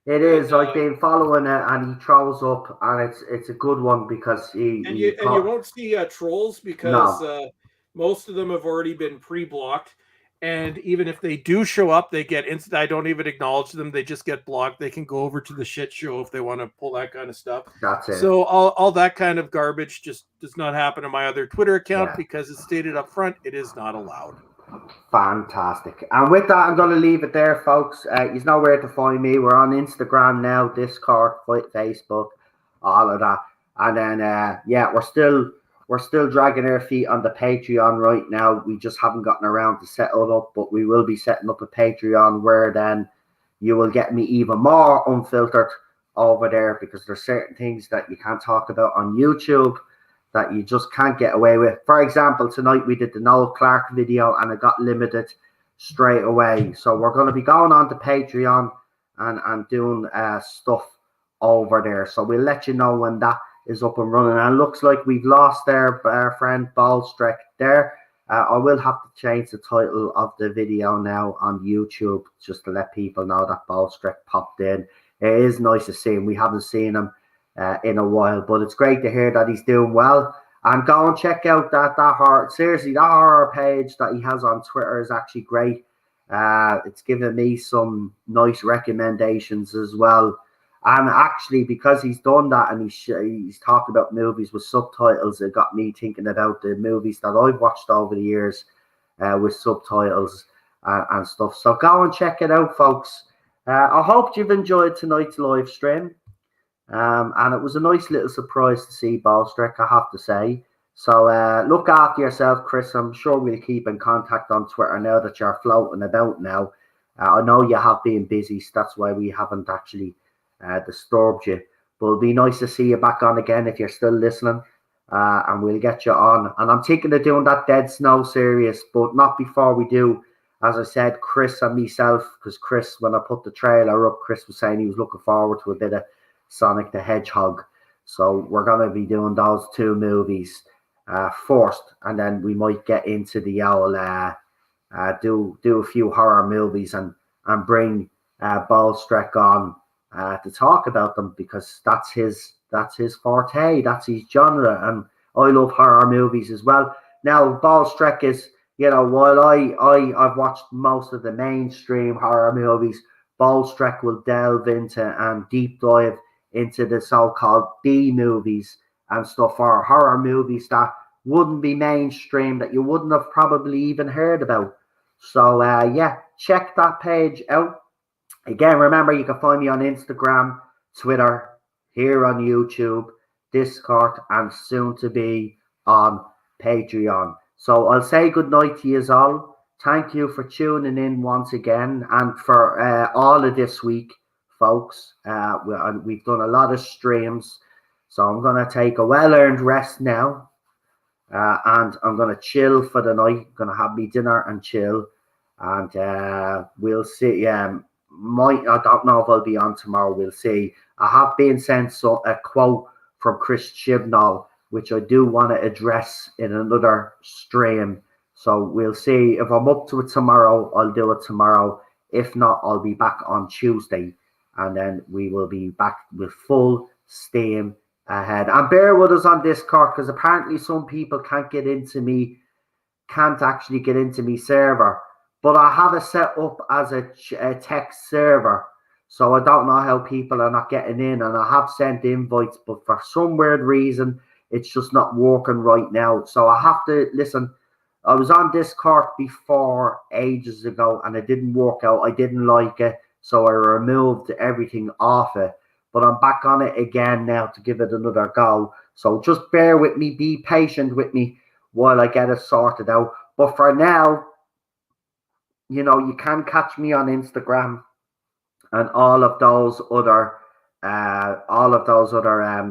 It And is. I've been following it, and he throws up, and it's a good one because he you put won't see trolls, because no. most of them have already been pre-blocked. And even if they do show up, they get instant. I don't even acknowledge them; they just get blocked. They can go over to the shit show if they want to pull that kind of stuff. That's it. So all that kind of garbage just does not happen on my other Twitter account, Yeah. because it's stated up front it is not allowed. Fantastic. And with that, I'm going to leave it there, folks. You know where to find me. We're on Instagram now, Discord, Facebook, all of that. And then, yeah, we're still dragging our feet on the Patreon right now. We just haven't gotten around to set it up, but we will be setting up a Patreon where then you will get me even more unfiltered over there, because there's certain things that you can't talk about on YouTube that you just can't get away with. For example, tonight we did the Noel Clark video and it got limited straight away. So we're going to be going on to Patreon and doing stuff over there. So we'll let you know when that is up and running. And it looks like we've lost our friend Bowlestrek there. I will have to change the title of the video now on YouTube just to let people know that Bowlestrek popped in. It is nice to see him. We haven't seen him in a while, but it's great to hear that he's doing well. And go and check out that horror page that he has on Twitter is actually great. It's given me some nice recommendations as well. And actually, because he's done that and he's talked about movies with subtitles, it got me thinking about the movies that I've watched over the years with subtitles and stuff. So go and check it out, folks. I hope you've enjoyed tonight's live stream. And it was a nice little surprise to see Bowlestrek, I have to say. So look after yourself, Chris. I'm sure we'll keep in contact on Twitter now that you're floating about now. I know you have been busy, so that's why we haven't actually disturbed you. But it'll be nice to see you back on again if you're still listening. And we'll get you on. And I'm thinking of doing that Dead Snow series, but not before we do. As I said, Chris and myself, because Chris, when I put the trailer up, Chris was saying he was looking forward to a bit of Sonic the Hedgehog. So we're going to be doing those two movies first, and then we might get into the owl, do a few horror movies and bring Bowlestrek on to talk about them, because that's his forte, that's his genre, and I love horror movies as well. Now Bowlestrek is, while I've watched most of the mainstream horror movies, Bowlestrek will delve into and deep dive into the so-called B movies and stuff, or horror movies that wouldn't be mainstream, that you wouldn't have probably even heard about. So yeah, check that page out. Again, remember, you can find me on Instagram, Twitter, here on YouTube, Discord, and soon to be on Patreon. So I'll say good night to you all. Thank you for tuning in once again, and for all of this week, folks. We've done a lot of streams, so I'm going to take a well-earned rest now, and I'm going to chill for the night. I'm going to have me dinner and chill, and we'll see. I don't know if I'll be on tomorrow. We'll see. I have been sent a quote from Chris Chibnall, which I do want to address in another stream. So we'll see. If I'm up to it tomorrow, I'll do it tomorrow. If not, I'll be back on Tuesday, and then we will be back with full steam ahead. And bear with us on Discord, because apparently some people can't actually get into me server. But I have it set up as a text server, so I don't know how people are not getting in. And I have sent invites, but for some weird reason, it's just not working right now. So I have to listen. I was on Discord before ages ago, and it didn't work out. I didn't like it, so I removed everything off it. But I'm back on it again now to give it another go. So just bear with me, be patient with me while I get it sorted out. But for now, you know, you can catch me on Instagram and all of those other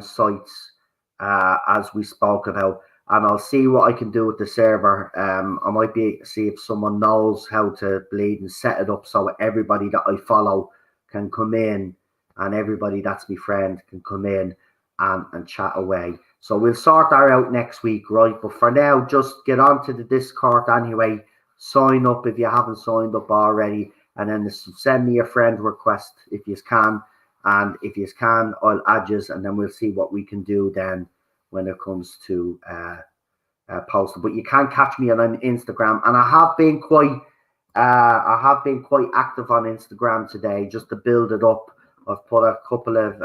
sites as we spoke about. And I'll see what I can do with the server. I might see if someone knows how to bleed and set it up so everybody that I follow can come in, and everybody that's my friend can come in and chat away. So we'll sort that out next week, right? But for now, just get onto the Discord anyway. Sign up if you haven't signed up already, and then send me a friend request if you can. And if you can, I'll add you, and then we'll see what we can do then when it comes to posting. But you can catch me on Instagram, and I have been quite active on Instagram today just to build it up. I've put a couple of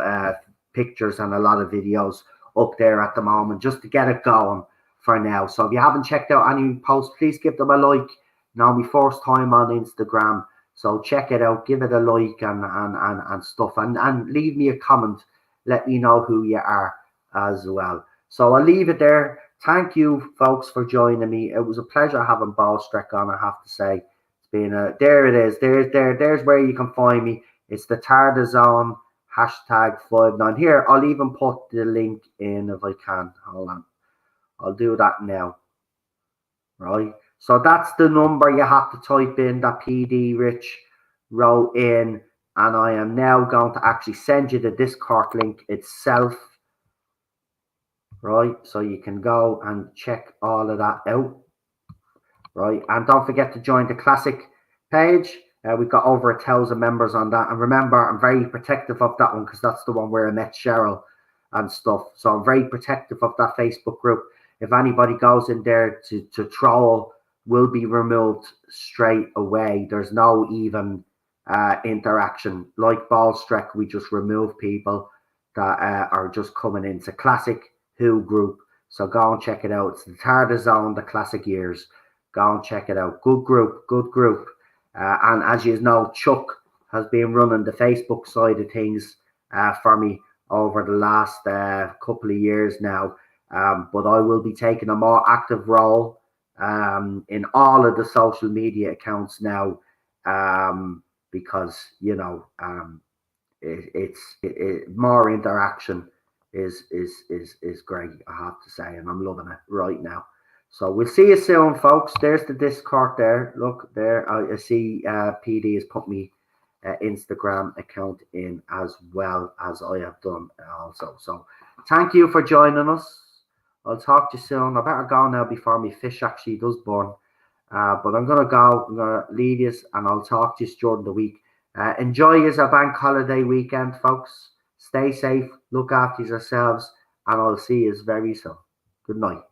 pictures and a lot of videos up there at the moment just to get it going for now. So if you haven't checked out any posts, please give them a like. Now, my first time on Instagram, so check it out, give it a like and stuff, and leave me a comment. Let me know who you are as well. So I'll leave it there. Thank you, folks, for joining me. It was a pleasure having Bowlestrek on, I have to say. It's been there it is. There's where you can find me. It's the TARDIZone #59. Here, I'll even put the link in if I can. Hold on. I'll do that now. Right. So that's the number you have to type in that PD Rich wrote in. And I am now going to actually send you the Discord link itself. Right. So you can go and check all of that out. Right. And don't forget to join the Classic page. We've got over 1,000 members on that. And remember, I'm very protective of that one because that's the one where I met Cheryl and stuff. So I'm very protective of that Facebook group. If anybody goes in there to troll, will be removed straight away. There's no even interaction. Like Bowlestrek, we just remove people that are just coming into Classic Who group. So go and check it out. It's the TARDIZone, the Classic Years. Go and check it out. Good group, good group. And as you know, Chuck has been running the Facebook side of things for me over the last couple of years now. But I will be taking a more active role in all of the social media accounts now, because you know more interaction is great, I have to say, and I'm loving it right now. So we'll see you soon, folks. There's the Discord there. Look there, I see PD has put me Instagram account in as well as I have done also. So thank you for joining us. I'll talk to you soon. I better go now before my fish actually does burn. But I'm going to go. I'm going to leave you, and I'll talk to you during the week. Enjoy your bank holiday weekend, folks. Stay safe. Look after yourselves. And I'll see you very soon. Good night.